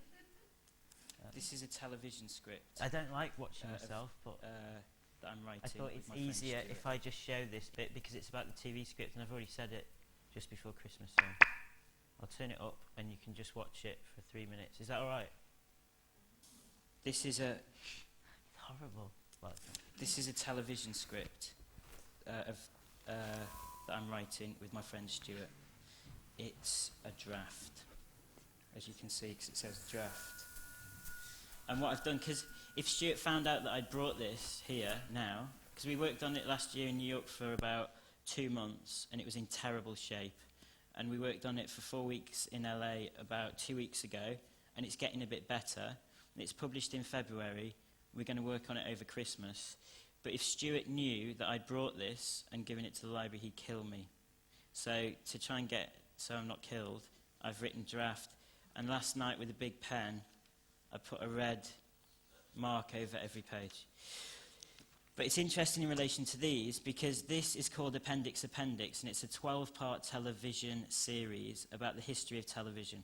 This is a television script. I don't like watching myself, but that I'm writing. I thought it's easier if I just show this bit because it's about the TV script, and I've already said it just before Christmas. So I'll turn it up, and you can just watch it for 3 minutes. Is that all right? This is a... It's horrible. What? This is a television script that I'm writing with my friend Stuart. It's a draft, as you can see, because it says draft. And what I've done, because if Stuart found out that I'd brought this here now, because we worked on it last year in New York for about 2 months, and it was in terrible shape. And we worked on it for 4 weeks in LA about 2 weeks ago, and it's getting a bit better. And it's published in February. We're going to work on it over Christmas. But if Stuart knew that I'd brought this and given it to the library, he'd kill me. So to try and get, so I'm not killed, I've written draft. And last night with a big pen, I put a red mark over every page. But it's interesting in relation to these because this is called Appendix, and it's a 12-part television series about the history of television.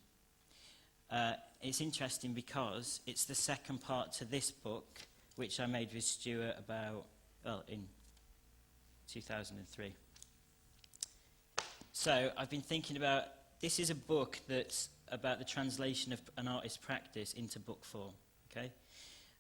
It's interesting because it's the second part to this book, which I made with Stuart in 2003. So I've been thinking about, this is a book that's about the translation of an artist's practice into book form, okay?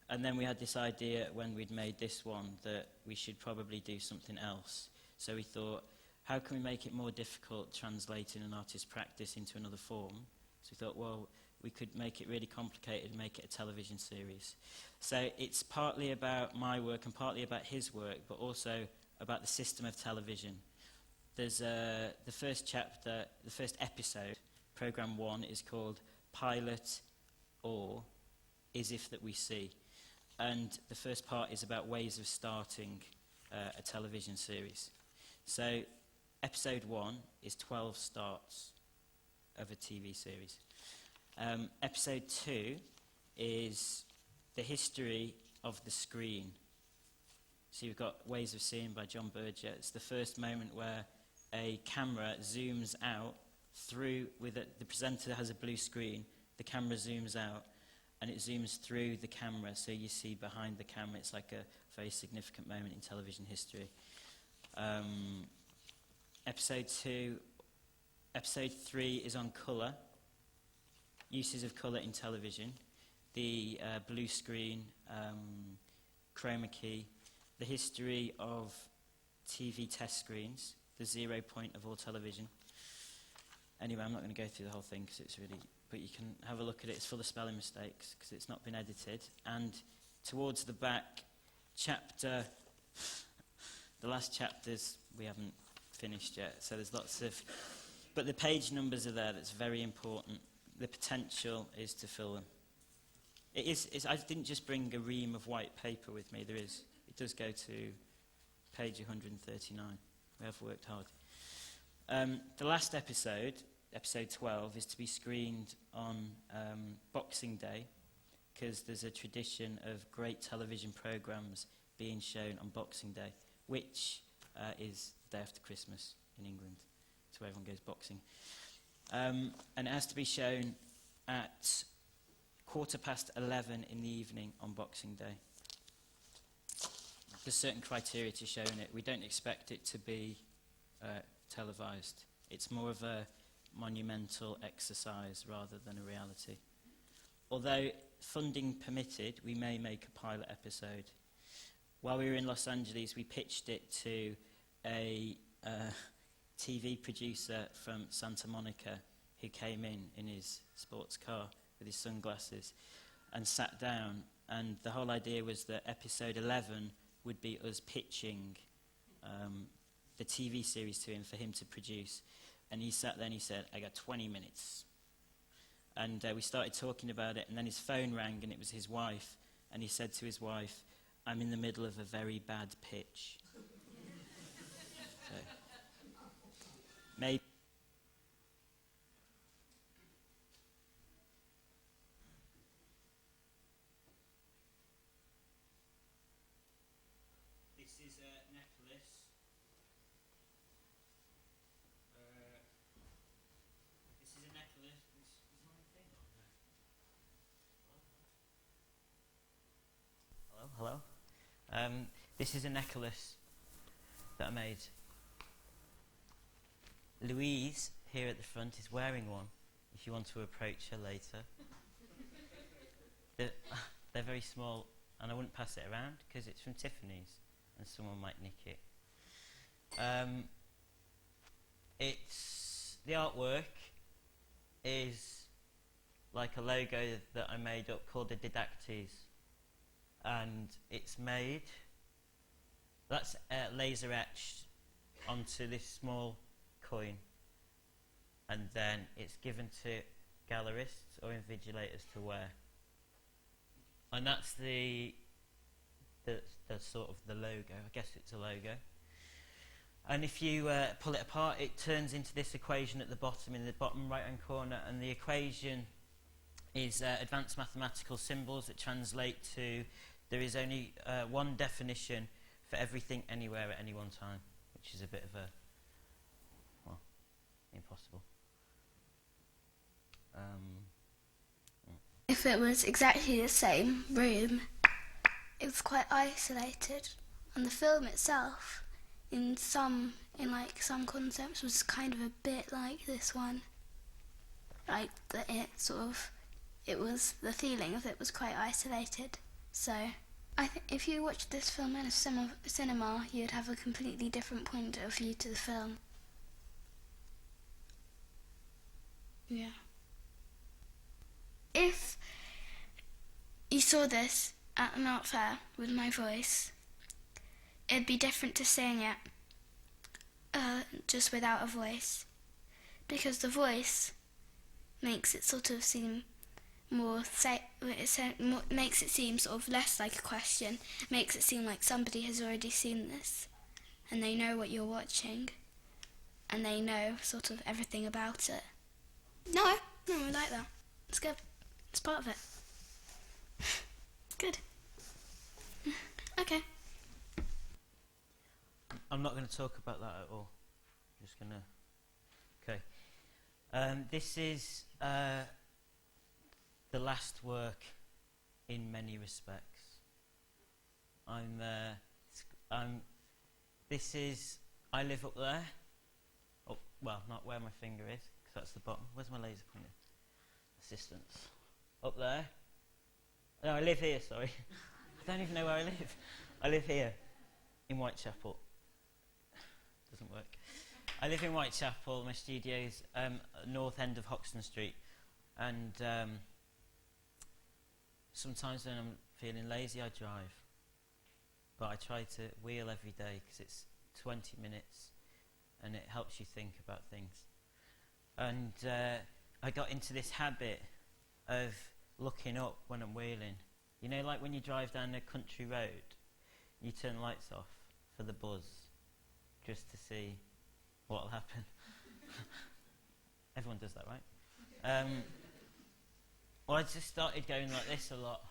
And then we had this idea when we'd made this one that we should probably do something else. So we thought, how can we make it more difficult translating an artist's practice into another form? So we thought, well, we could make it really complicated and make it a television series. So it's partly about my work and partly about his work, but also about the system of television. There's the first chapter, the first episode, Programme 1, is called Pilot or Is If That We See. And the first part is about ways of starting a television series. So episode 1 is 12 starts of a TV series. Episode 2 is the history of the screen. So you've got Ways of Seeing by John Berger. It's the first moment where a camera zooms out through, the presenter has a blue screen, the camera zooms out, and it zooms through the camera, so you see behind the camera. It's like a very significant moment in television history. episode 2. Episode 3 is on colour, uses of colour in television, the blue screen, chroma key, the history of TV test screens, the 0 point of all television. Anyway, I'm not going to go through the whole thing because it's really... But you can have a look at it. It's full of spelling mistakes because it's not been edited. And towards the back, chapter... the last chapters we haven't finished yet, so there's lots of... But the page numbers are there. That's very important. The potential is to fill them. I didn't just bring a ream of white paper with me. It does go to page 139. We have worked hard. The last episode, episode 12, is to be screened on Boxing Day, because there's a tradition of great television programmes being shown on Boxing Day, which is the day after Christmas in England. It's where everyone goes boxing. And it has to be shown at 11:15 in the evening on Boxing Day. There's certain criteria to showing it. We don't expect it to be televised. It's more of a monumental exercise rather than a reality. Although funding permitted, we may make a pilot episode. While we were in Los Angeles, we pitched it to a TV producer from Santa Monica who came in his sports car with his sunglasses and sat down, and the whole idea was that episode 11 would be us pitching the TV series to him for him to produce. And he sat there and he said, I got 20 minutes. And we started talking about it, and then his phone rang, and it was his wife, and he said to his wife, I'm in the middle of a very bad pitch. So, maybe this is a necklace. This is a necklace. Is my thing on there? Hello. This is a necklace that I made. Louise, here at the front, is wearing one, if you want to approach her later. They're very small, and I wouldn't pass it around, because it's from Tiffany's, and someone might nick it. The artwork is like a logo that I made up called the Didactes, and it's made, that's laser etched onto this small coin, and then it's given to gallerists or invigilators to wear, and that's the sort of the logo. I guess it's a logo. And if you pull it apart, it turns into this equation at the bottom, in the bottom right hand corner, and the equation is advanced mathematical symbols that translate to there is only one definition for everything anywhere at any one time, which is a bit of a, well, impossible. If it was exactly the same room, it was quite isolated, and the film itself, in some concepts, was kind of a bit like this one. Like it was the feeling of it was quite isolated. So I think if you watched this film in a cinema, you'd have a completely different point of view to the film. Yeah. If you saw this at an art fair with my voice, it'd be different to seeing it just without a voice, because the voice makes it sort of seem makes it seem sort of less like a question, makes it seem like somebody has already seen this and they know what you're watching and they know sort of everything about it. No, I like that. It's good. It's part of it. Good. Okay. I'm not going to talk about that at all. I'm just going to... Okay. This is the last work in many respects. I live up there, Oh, well, not where my finger is, because that's the bottom. Where's my laser pointer? Assistance. Up there. No, I live here, sorry. I don't even know where I live. I live here, in Whitechapel. Doesn't work. I live in Whitechapel. My studio's north end of Hoxton Street. And sometimes when I'm feeling lazy, I drive. But I try to wheel every day because it's 20 minutes and it helps you think about things. And I got into this habit of looking up when I'm wheeling. You know, like when you drive down a country road, you turn lights off for the buzz, just to see what will happen. Everyone does that, right? Well, I just started going like this a lot.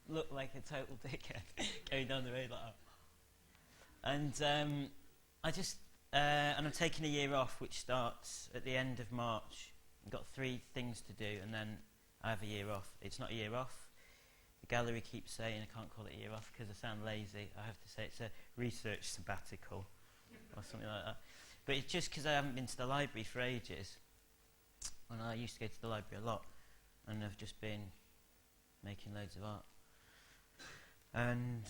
Look like a total dickhead going down the road like that. And and I'm taking a year off, which starts at the end of March. I've got 3 things to do, and then I have a year off. It's not a year off. The gallery keeps saying I can't call it a year off because I sound lazy. I have to say it's a research sabbatical or something like that. But it's just because I haven't been to the library for ages. And I used to go to the library a lot, and I've just been making loads of art. And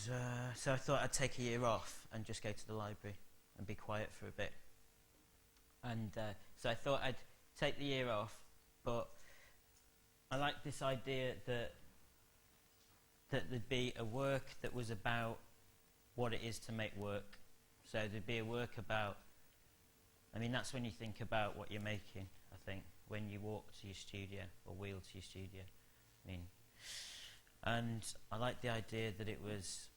so I thought I'd take a year off and just go to the library and be quiet for a bit. And so I thought I'd take the year off, but I like this idea that there'd be a work that was about what it is to make work. So there'd be a work about, I mean, that's when you think about what you're making, I think, when you walk to your studio or wheel to your studio. I mean, and I like the idea that it was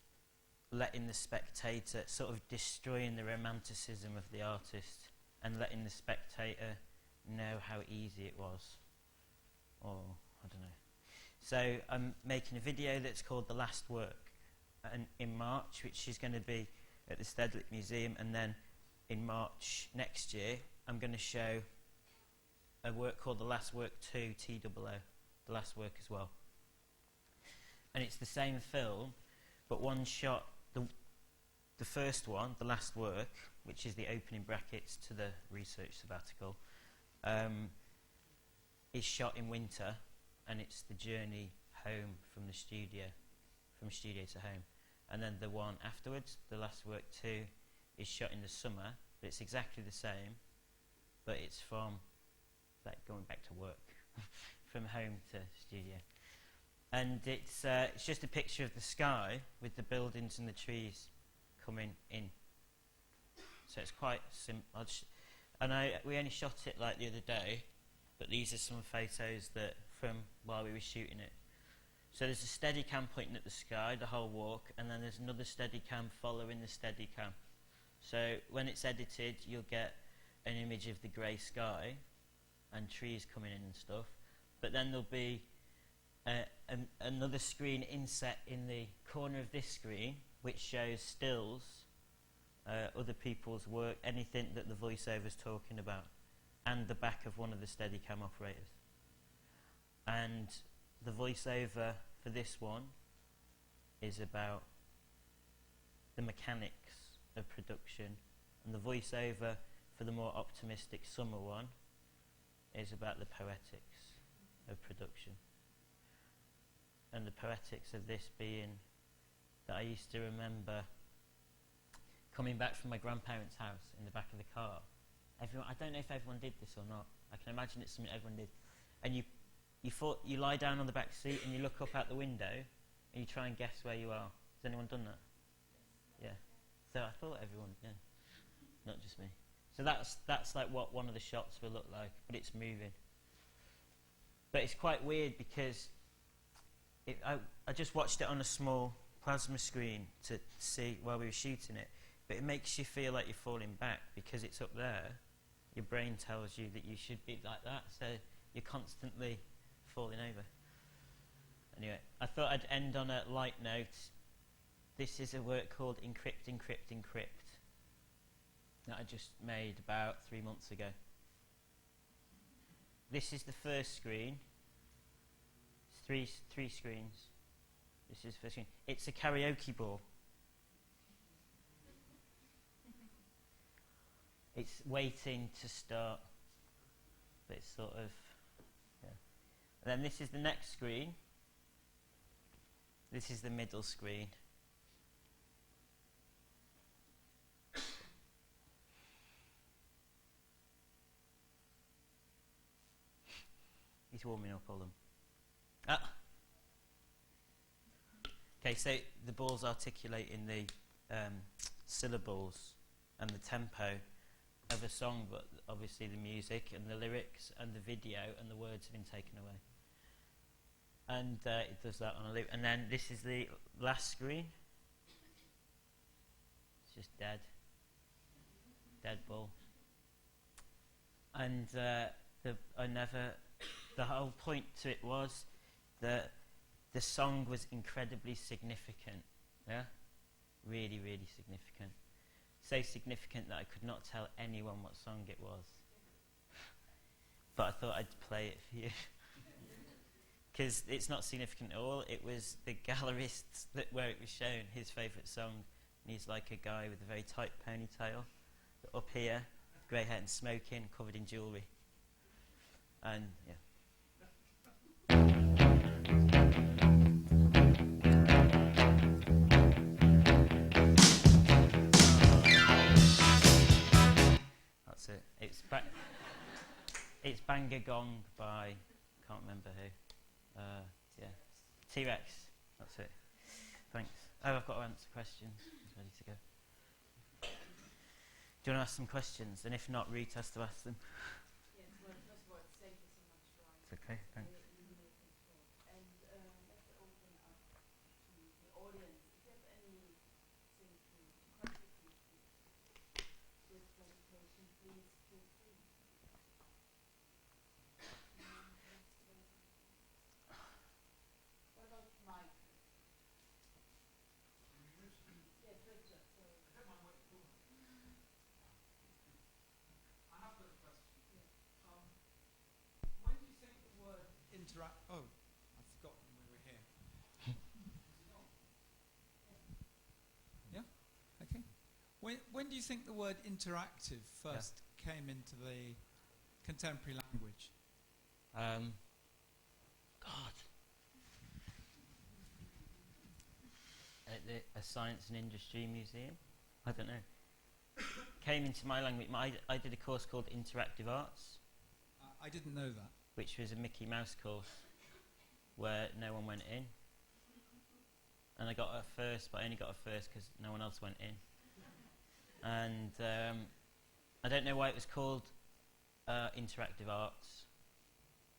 letting the spectator, sort of destroying the romanticism of the artist and letting the spectator know how easy it was. Or, I don't know. So I'm making a video that's called The Last Work in March, which is going to be at the Stedelijk Museum, and then in March next year I'm going to show a work called The Last Work 2 TOO, The Last Work as well. And it's the same film, but one shot, the first one, The Last Work, which is the opening brackets to the research sabbatical, is shot in winter, and it's the journey home from the studio, from studio to home. And then the one afterwards, The Last Work 2, is shot in the summer, but it's exactly the same, but it's from like going back to work, from home to studio. And it's just a picture of the sky with the buildings and the trees coming in. So it's quite simple. We only shot it like the other day, but these are some photos that from while we were shooting it. So there's a Steadicam pointing at the sky the whole walk, and then there's another Steadicam following the Steadicam. So when it's edited, you'll get an image of the grey sky and trees coming in and stuff. But then there'll be another screen inset in the corner of this screen, which shows stills, other people's work, anything that the voiceover's talking about, and the back of one of the Steadicam operators. And the voiceover for this one is about the mechanics of production, and the voiceover for the more optimistic summer one is about the poetics of production. And the poetics of this being that I used to remember coming back from my grandparents' house in the back of the car. Everyone, I don't know if everyone did this or not. I can imagine it's something everyone did. And you lie down on the back seat and you look up out the window and you try and guess where you are. Has anyone done that? Yeah. So I thought everyone, yeah, not just me. So that's like what one of the shots will look like, but it's moving. But it's quite weird because I just watched it on a small plasma screen to see while we were shooting it, but it makes you feel like you're falling back because it's up there. Your brain tells you that you should be like that, so you're constantly falling over. Anyway, I thought I'd end on a light note. This is a work called Encrypt, Encrypt, Encrypt that I just made about 3 months ago. This is the first screen. Three screens. This is the first screen. It's a karaoke ball. It's waiting to start, but it's sort of, yeah. And then this is the next screen. This is the middle screen. He's warming up, Olum. Ah! Okay, so the balls articulate in the syllables and the tempo of a song, but obviously the music and the lyrics and the video and the words have been taken away. And it does that on a loop. And then this is the last screen. It's just dead. Dead ball. And the whole point to it was that the song was incredibly significant. Yeah? Really, really significant. So significant that I could not tell anyone what song it was. But I thought I'd play it for you. Because it's not significant at all. It was the gallerist where it was shown, his favourite song. And he's like a guy with a very tight ponytail, up here, grey hair and smoking, covered in jewellery. And, yeah. That's it. It's Bang a Gong by, can't remember who. Yeah, T-Rex. That's it. Thanks. Oh, I've got to answer questions. He's ready to go. Do you want to ask some questions? And if not, Ruth has to ask them. Yes, well, first of all, thank you so much, Ryan. It's okay, thanks. And let's open up to the audience. If you have anything to contribute to this presentation, please feel free. What about Mike? Yes, Richard. Sorry. I have got a question. When do you think the word interact? Oh, I've forgotten we were here. Yeah. Okay. When do you think the word interactive first came into the contemporary language? God. At a Science and Industry Museum? I don't know. Came into my language. I did a course called Interactive Arts, I didn't know that. which was a Mickey Mouse course where no one went in. And I got a first, but I only got a first because no one else went in. And I don't know why it was called Interactive Arts,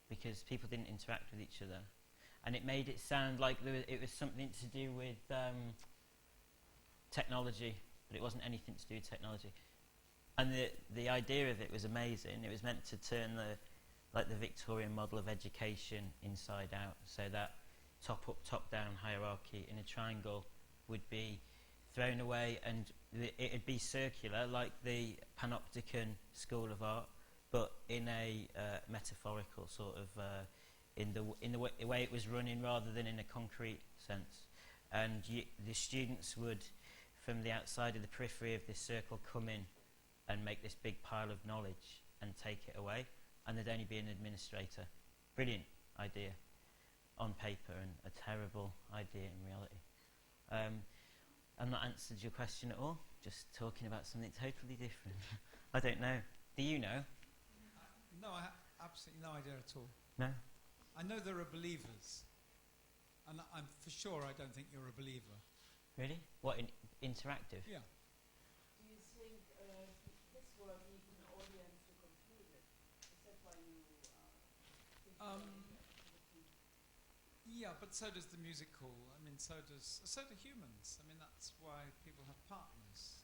because people didn't interact with each other. And it made it sound like it was something to do with technology, but it wasn't anything to do with technology. And the idea of it was amazing. It was meant to turn the Victorian model of education inside out, so that top-up, top-down hierarchy in a triangle would be thrown away, and it'd be circular, like the Panopticon School of Art, but in a metaphorical sort of, in the way it was running, rather than in a concrete sense. And the students would, from the outside of the periphery of this circle, come in and make this big pile of knowledge and take it away, and there'd only be an administrator. Brilliant idea on paper, and a terrible idea in reality. I've not answered your question at all, just talking about something totally different. I don't know. Do you know? No, I have absolutely no idea at all. No? I know there are believers, and I'm for sure I don't think you're a believer. Really? What, interactive? Yeah. Do you think this work needs an audience to conclude it? Is that why you think Yeah, but so does the music hall. I mean, so do humans. I mean, that's why people have partners.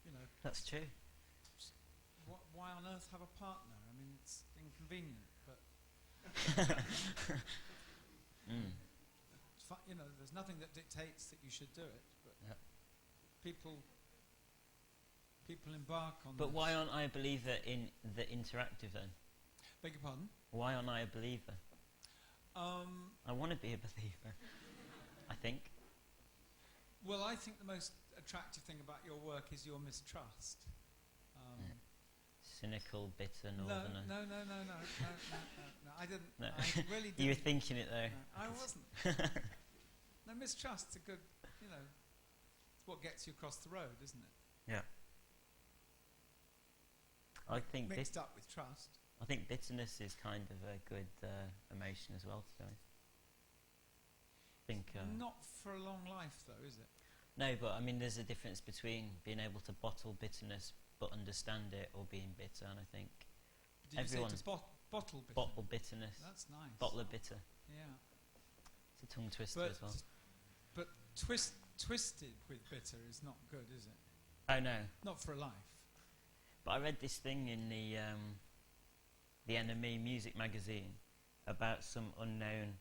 You know. That's true. Why on earth have a partner? I mean, it's inconvenient, but you know, there's nothing that dictates that you should do it. But people embark on. But this. why aren't I a believer in the interactive then? Beg your pardon? Why aren't I a believer? I want to be a believer, I think. Well, I think the most attractive thing about your work is your mistrust. Cynical, bitter northerner. No. I didn't. No. I really didn't. You were thinking it though. No, I wasn't. No, mistrust's a good, it's what gets you across the road, isn't it? Yeah. I think Mixed up with trust. I think bitterness is kind of a good emotion as well, to be honest. I think, Not for a long life, though, is it? no, but I mean, there's a difference between being able to bottle bitterness but understand it, or being bitter. And I think Did you say everyone's to bottle bitter? bottle bitterness, That's nice. bottle of bitter. Yeah. It's a tongue twister But, as well. but twisted with bitter is not good, is it? Oh no! Not for a life. But I read this thing in the NME music magazine about some unknown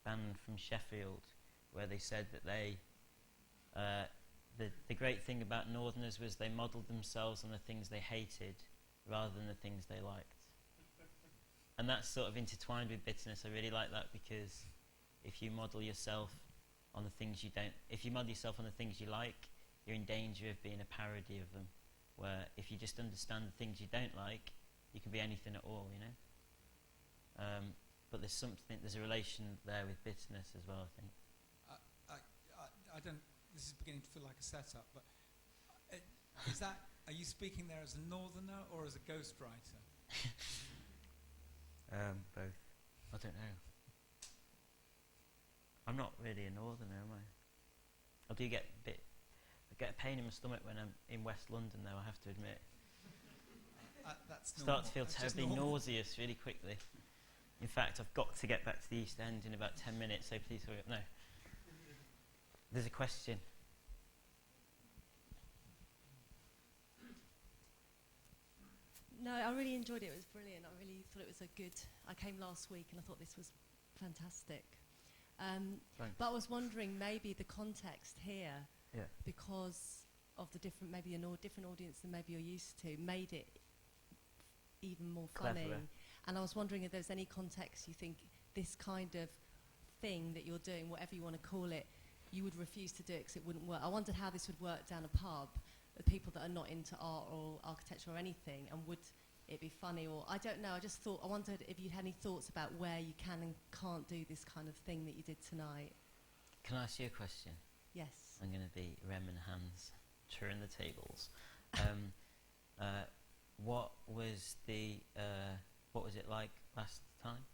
band from Sheffield, where they said that they the great thing about Northerners was they modelled themselves on the things they hated rather than the things they liked. And that's sort of intertwined with bitterness. I really like that, because if you model yourself on the things you don't, if you model yourself on the things you like, you're in danger of being a parody of them. Where if you just understand the things you don't like, you can be anything at all, But there's a relation there with bitterness as well, I think. I don't. This is beginning to feel like a setup, but are you speaking there as a northerner or as a ghostwriter? Both. I don't know. I'm not really a northerner, am I? I do get I get a pain in my stomach when I'm in West London, though, I have to admit. That's Start to feel That's just terribly normal. nauseous really quickly. In fact, I've got to get back to the East End in about 10 minutes, so please hurry up. No. There's a question. No, I really enjoyed it. It was brilliant. I really thought it was I came last week and I thought this was fantastic. Thanks. But I was wondering, maybe the context here, Yeah. because of the different audience than maybe you're used to, made it even more funny. Cleverer. And I was wondering if there's any context you think this kind of thing that you're doing, whatever you want to call it, you would refuse to do it because it wouldn't work. I wondered how this would work down a pub with people that are not into art or architecture or anything, and would it be funny, or I don't know. I wondered if you had any thoughts about where you can and can't do this kind of thing that you did tonight. Can I ask you a question? Yes. I'm going to be Rem and Hans, turn the tables. What was it like last time?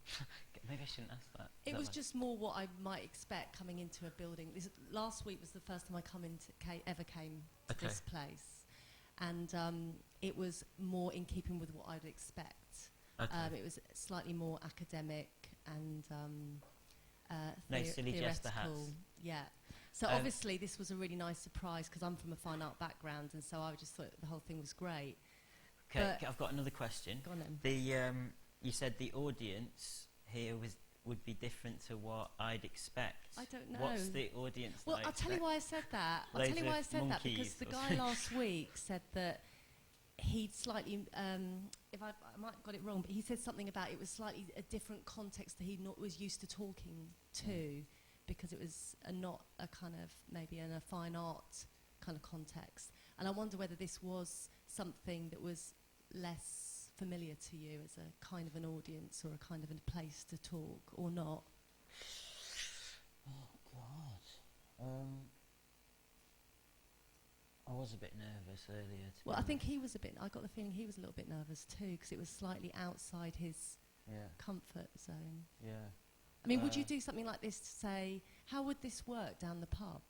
Maybe I shouldn't ask that. It was just more what I might expect coming into a building. Last week was the first time I ever came to this place, and it was more in keeping with what I'd expect. Okay. It was slightly more academic and No silly jester hats. theoretical. Yeah. So obviously this was a really nice surprise because I'm from a fine art background, and so I just thought the whole thing was great. Okay, But- I've got another question. Go on then. You said the audience here would be different to what I'd expect. I don't know. What's the audience? Well, that I I'll tell you expect? why I said that. Loads Because of the monkeys or guy something. last week said that he'd slightly, if I might have got it wrong, but he said something about it was slightly a different context that he was used to talking to, because it was not a kind of, maybe in a fine art kind of context. And I wonder whether this was something that was less familiar to you as a kind of an audience or a kind of a place to talk, or not. Oh God. I was a bit nervous earlier. Well, I think he was I got the feeling he was a little bit nervous too, because it was slightly outside his Yeah. comfort zone. Yeah. I mean, would you do something like this to say, how would this work down the pub?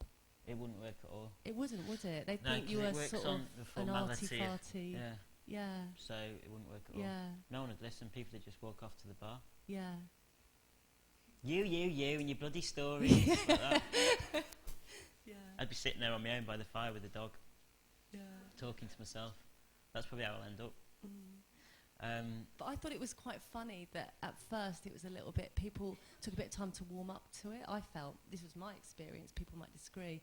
It wouldn't work at all. It wouldn't, would it? They'd No, think 'cause you it were works sort on of the an formality of- arty-farty. Yeah. Yeah, So it wouldn't work at all. yeah, No one would listen. People would just walk off to the bar. yeah. You, and your bloody stories. like that. Yeah, I'd be sitting there on my own by the fire with a dog, yeah. talking to myself. That's probably how I'll end up. But I thought it was quite funny that at first it was a little bit, people took a bit of time to warm up to it. I felt, this was my experience, people might disagree.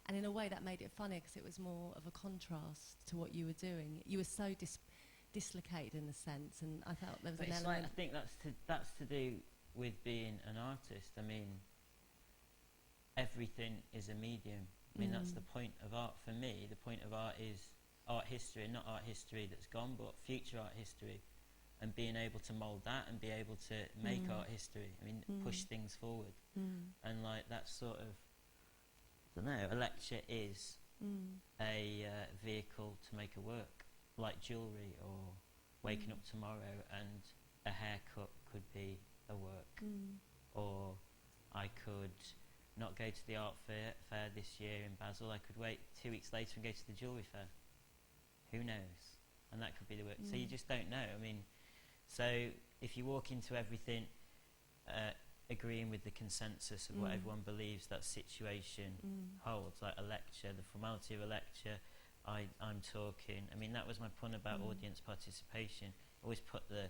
And in a way that made it funny because it was more of a contrast to what you were doing. You were so dislocated in a sense, and I felt there was But an it's like, element... I think that's to do with being an artist. I mean, everything is a medium. I mean, that's the point of art for me. The point of art is art history, not art history that's gone, but future art history, and being able to mould that and be able to make art history. I mean, push things forward. And like that's sort of, I don't know, a lecture is a vehicle to make a work, like jewellery or waking up tomorrow, and a haircut could be a work. Or I could not go to the art fair this year in Basel. I could wait 2 weeks later and go to the jewellery fair. Who knows? And that could be the work. So you just don't know. I mean, so if you walk into everything agreeing with the consensus of what everyone believes that situation holds, like a lecture, the formality of a lecture, I'm talking. I mean, that was my pun about audience participation. Always put the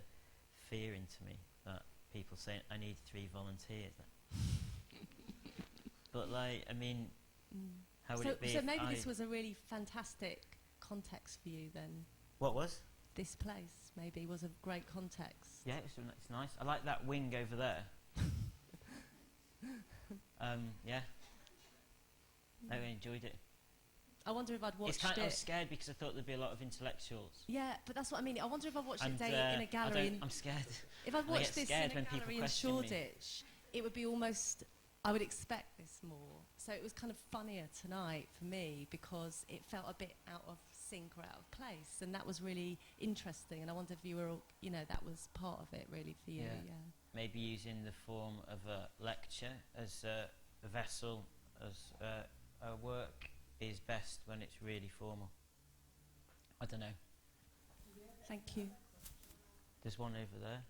fear into me that people saying, I need 3 volunteers. But like, I mean, how would it be? So if maybe this was a really fantastic context for you then. What was? This place maybe was a great context. Yeah, it's nice. I like that wing over there. Yeah. I really enjoyed it. I wonder if I'd watched it. I was scared because I thought there'd be a lot of intellectuals. Yeah, but that's what I mean. I wonder if I watched it And, in a gallery. I'm scared. If I'd watched this in a when people gallery in question me. Shoreditch, it would be almost, I would expect this more. So it was kind of funnier tonight for me because it felt a bit out of sync or out of place, and that was really interesting. And I wonder if you were, that was part of it really for you. Yeah. Maybe using the form of a lecture as a vessel, as a work is best when it's really formal. I don't know. Thank you. There's one over there.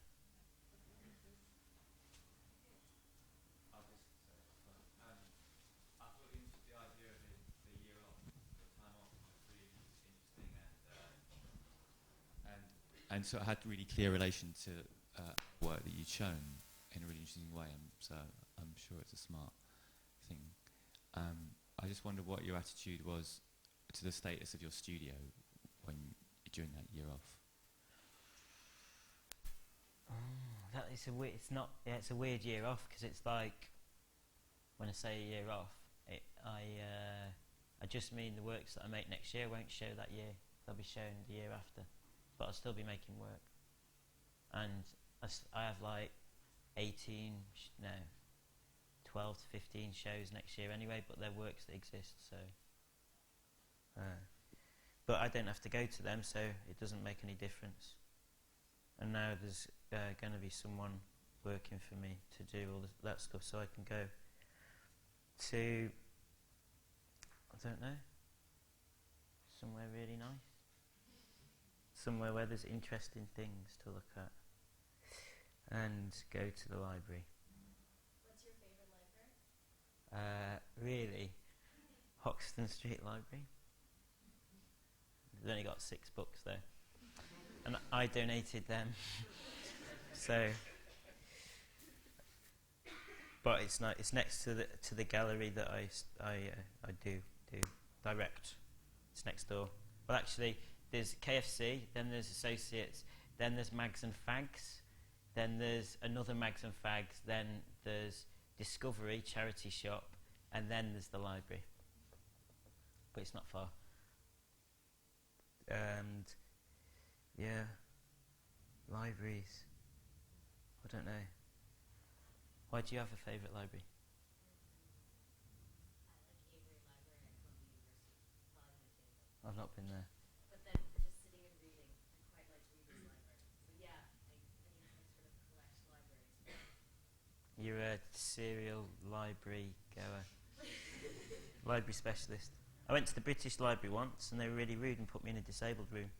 And so it had really clear relation to work that you'd shown in a really interesting way, so I'm sure it's a smart thing. I just wondered what your attitude was to the status of your studio during that year off. It's a weird year off because it's like, when I say a year off, I just mean the works that I make next year won't show that year. They'll be shown the year after. But I'll still be making work. And I have like 12 to 15 shows next year anyway, but they're works that exist, so. But I don't have to go to them, so it doesn't make any difference. And now there's going to be someone working for me to do all that stuff, so I can go to, I don't know, somewhere really nice. Somewhere where there's interesting things to look at, and go to the library. What's your favourite library? Really, Hoxton Street Library. They've only got 6 books there, and I donated them. So, but it's not. It's next to the gallery that I do direct. It's next door. Well, actually. There's KFC, then there's Associates, then there's Mags and Fags, then there's another Mags and Fags, then there's Discovery, charity shop, and then there's the library. But it's not far. And, yeah, libraries. I don't know. Why do you have a favourite library? I like Avery Library at Columbia University. Probably my favorite. I've not been there. But then for just sitting and reading, I quite like Reader's Library. So yeah, I sort of collect libraries. You're a serial library goer. Library specialist. I went to the British Library once and they were really rude and put me in a disabled room.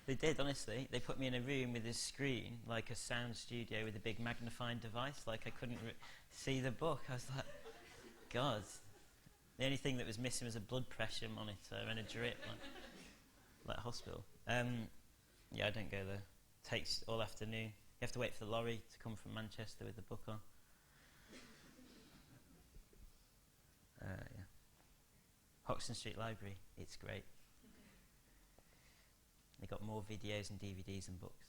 They did, honestly. They put me in a room with a screen, like a sound studio with a big magnifying device, like I couldn't see the book. I was like, God. The only thing that was missing was a blood pressure monitor and a drip, like hospital. Yeah, I don't go there. Takes all afternoon. You have to wait for the lorry to come from Manchester with the book on. Yeah. Hoxton Street Library, it's great. They got more videos and DVDs and books.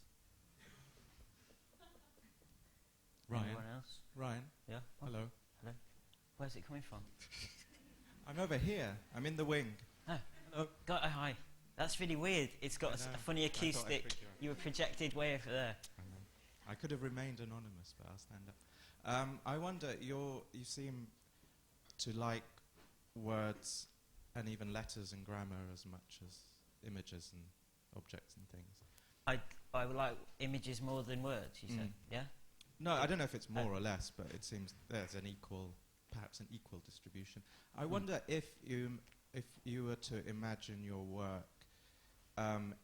Ryan. Anyone else? Ryan. Yeah. Hello. Hello. Where's it coming from? I'm over here. I'm in the wing. Oh, hi. That's really weird. It's got a funny acoustic. You were projected way over there. I could have remained anonymous, but I'll stand up. I wonder, you seem to like words and even letters and grammar as much as images and objects and things. I would like images more than words, you said, yeah? No, I don't know if it's more or less, but it seems there's perhaps an equal distribution. I wonder if you were to imagine your work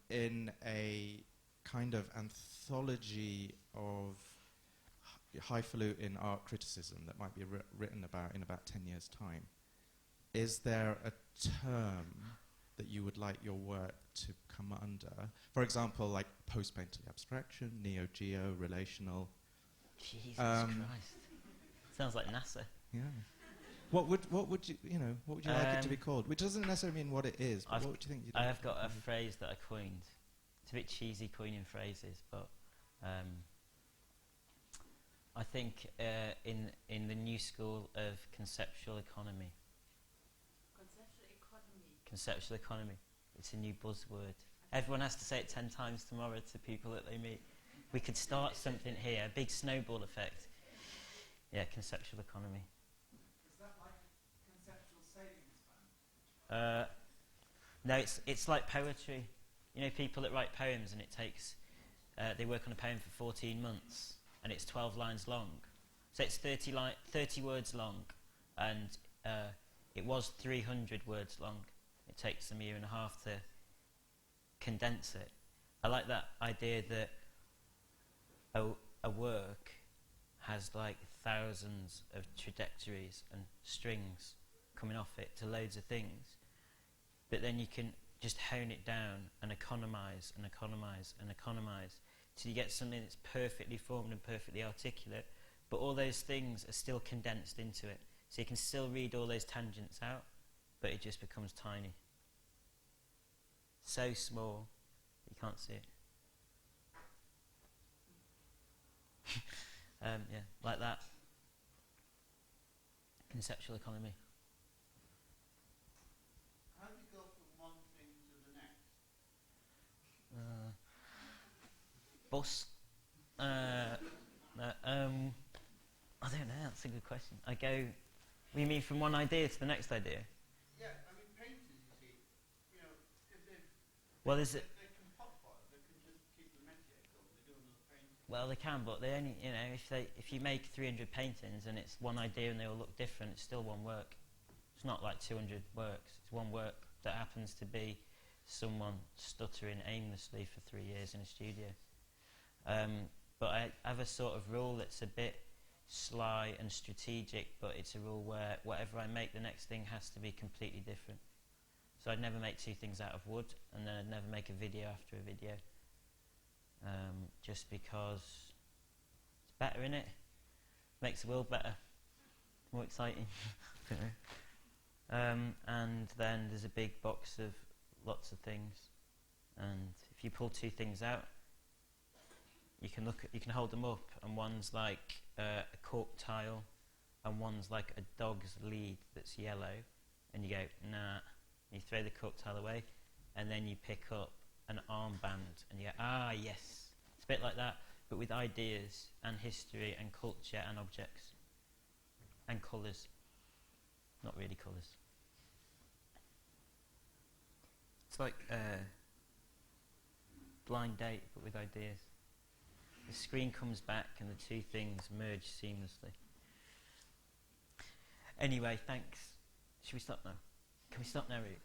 in a kind of anthology of highfalutin art criticism that might be written about in about 10 years' time, is there a term that you would like your work to come under? For example, like post-painterly abstraction, neo-geo, relational. Jesus Christ. Sounds like NASA. Yeah. What would you like it to be called? Which doesn't necessarily mean what it is, but what would you think you'd I like have it got to a be? phrase that I coined. It's a bit cheesy coining phrases, but I think in the new school of conceptual economy. Conceptual economy. It's a new buzzword. Everyone has to say it 10 times tomorrow to people that they meet. We could start something here, a big snowball effect. Yeah, conceptual economy. Is that like conceptual savings bank? No, it's like poetry. You know, people that write poems and it takes, they work on a poem for 14 months and it's 12 lines long. So it's 30 words long, and it was 300 words long. It takes them a year and a half to condense it. I like that idea that a work has like thousands of trajectories and strings coming off it to loads of things, but then you can just hone it down and economize and economize and economize till you get something that's perfectly formed and perfectly articulate, but all those things are still condensed into it. So you can still read all those tangents out, but it just becomes tiny. So small, you can't see it. Yeah, like that. Conceptual economy. How do you go from one thing to the next? Bus. I don't know, that's a good question. I go, what do you mean from one idea to the next idea? Yeah, I mean painters, you see, you know, if they they can potboil, they can just keep the metier going, they do another painting. Well, they can, but they only, you know, if you make 300 paintings and it's one idea and they all look different, it's still one work. It's not like 200 works. It's one work that happens to be someone stuttering aimlessly for 3 years in a studio. But I have a sort of rule that's a bit sly and strategic, but it's a rule where whatever I make, the next thing has to be completely different. So I'd never make two things out of wood, and then I'd never make a video after a video. Just because it's better, innit? Makes the world better, more exciting. And then there's a big box of lots of things, and if you pull two things out, you can hold them up, and one's like a cork tile, and one's like a dog's lead that's yellow, and you go, nah, you throw the cork tile away, and then you pick up an armband, and you go, ah, yes. It's a bit like that, but with ideas and history and culture and objects and colours. Not really colours. It's like blind date, but with ideas. The screen comes back and the two things merge seamlessly. Anyway, thanks. Should we stop now? Can we stop now, Ruth?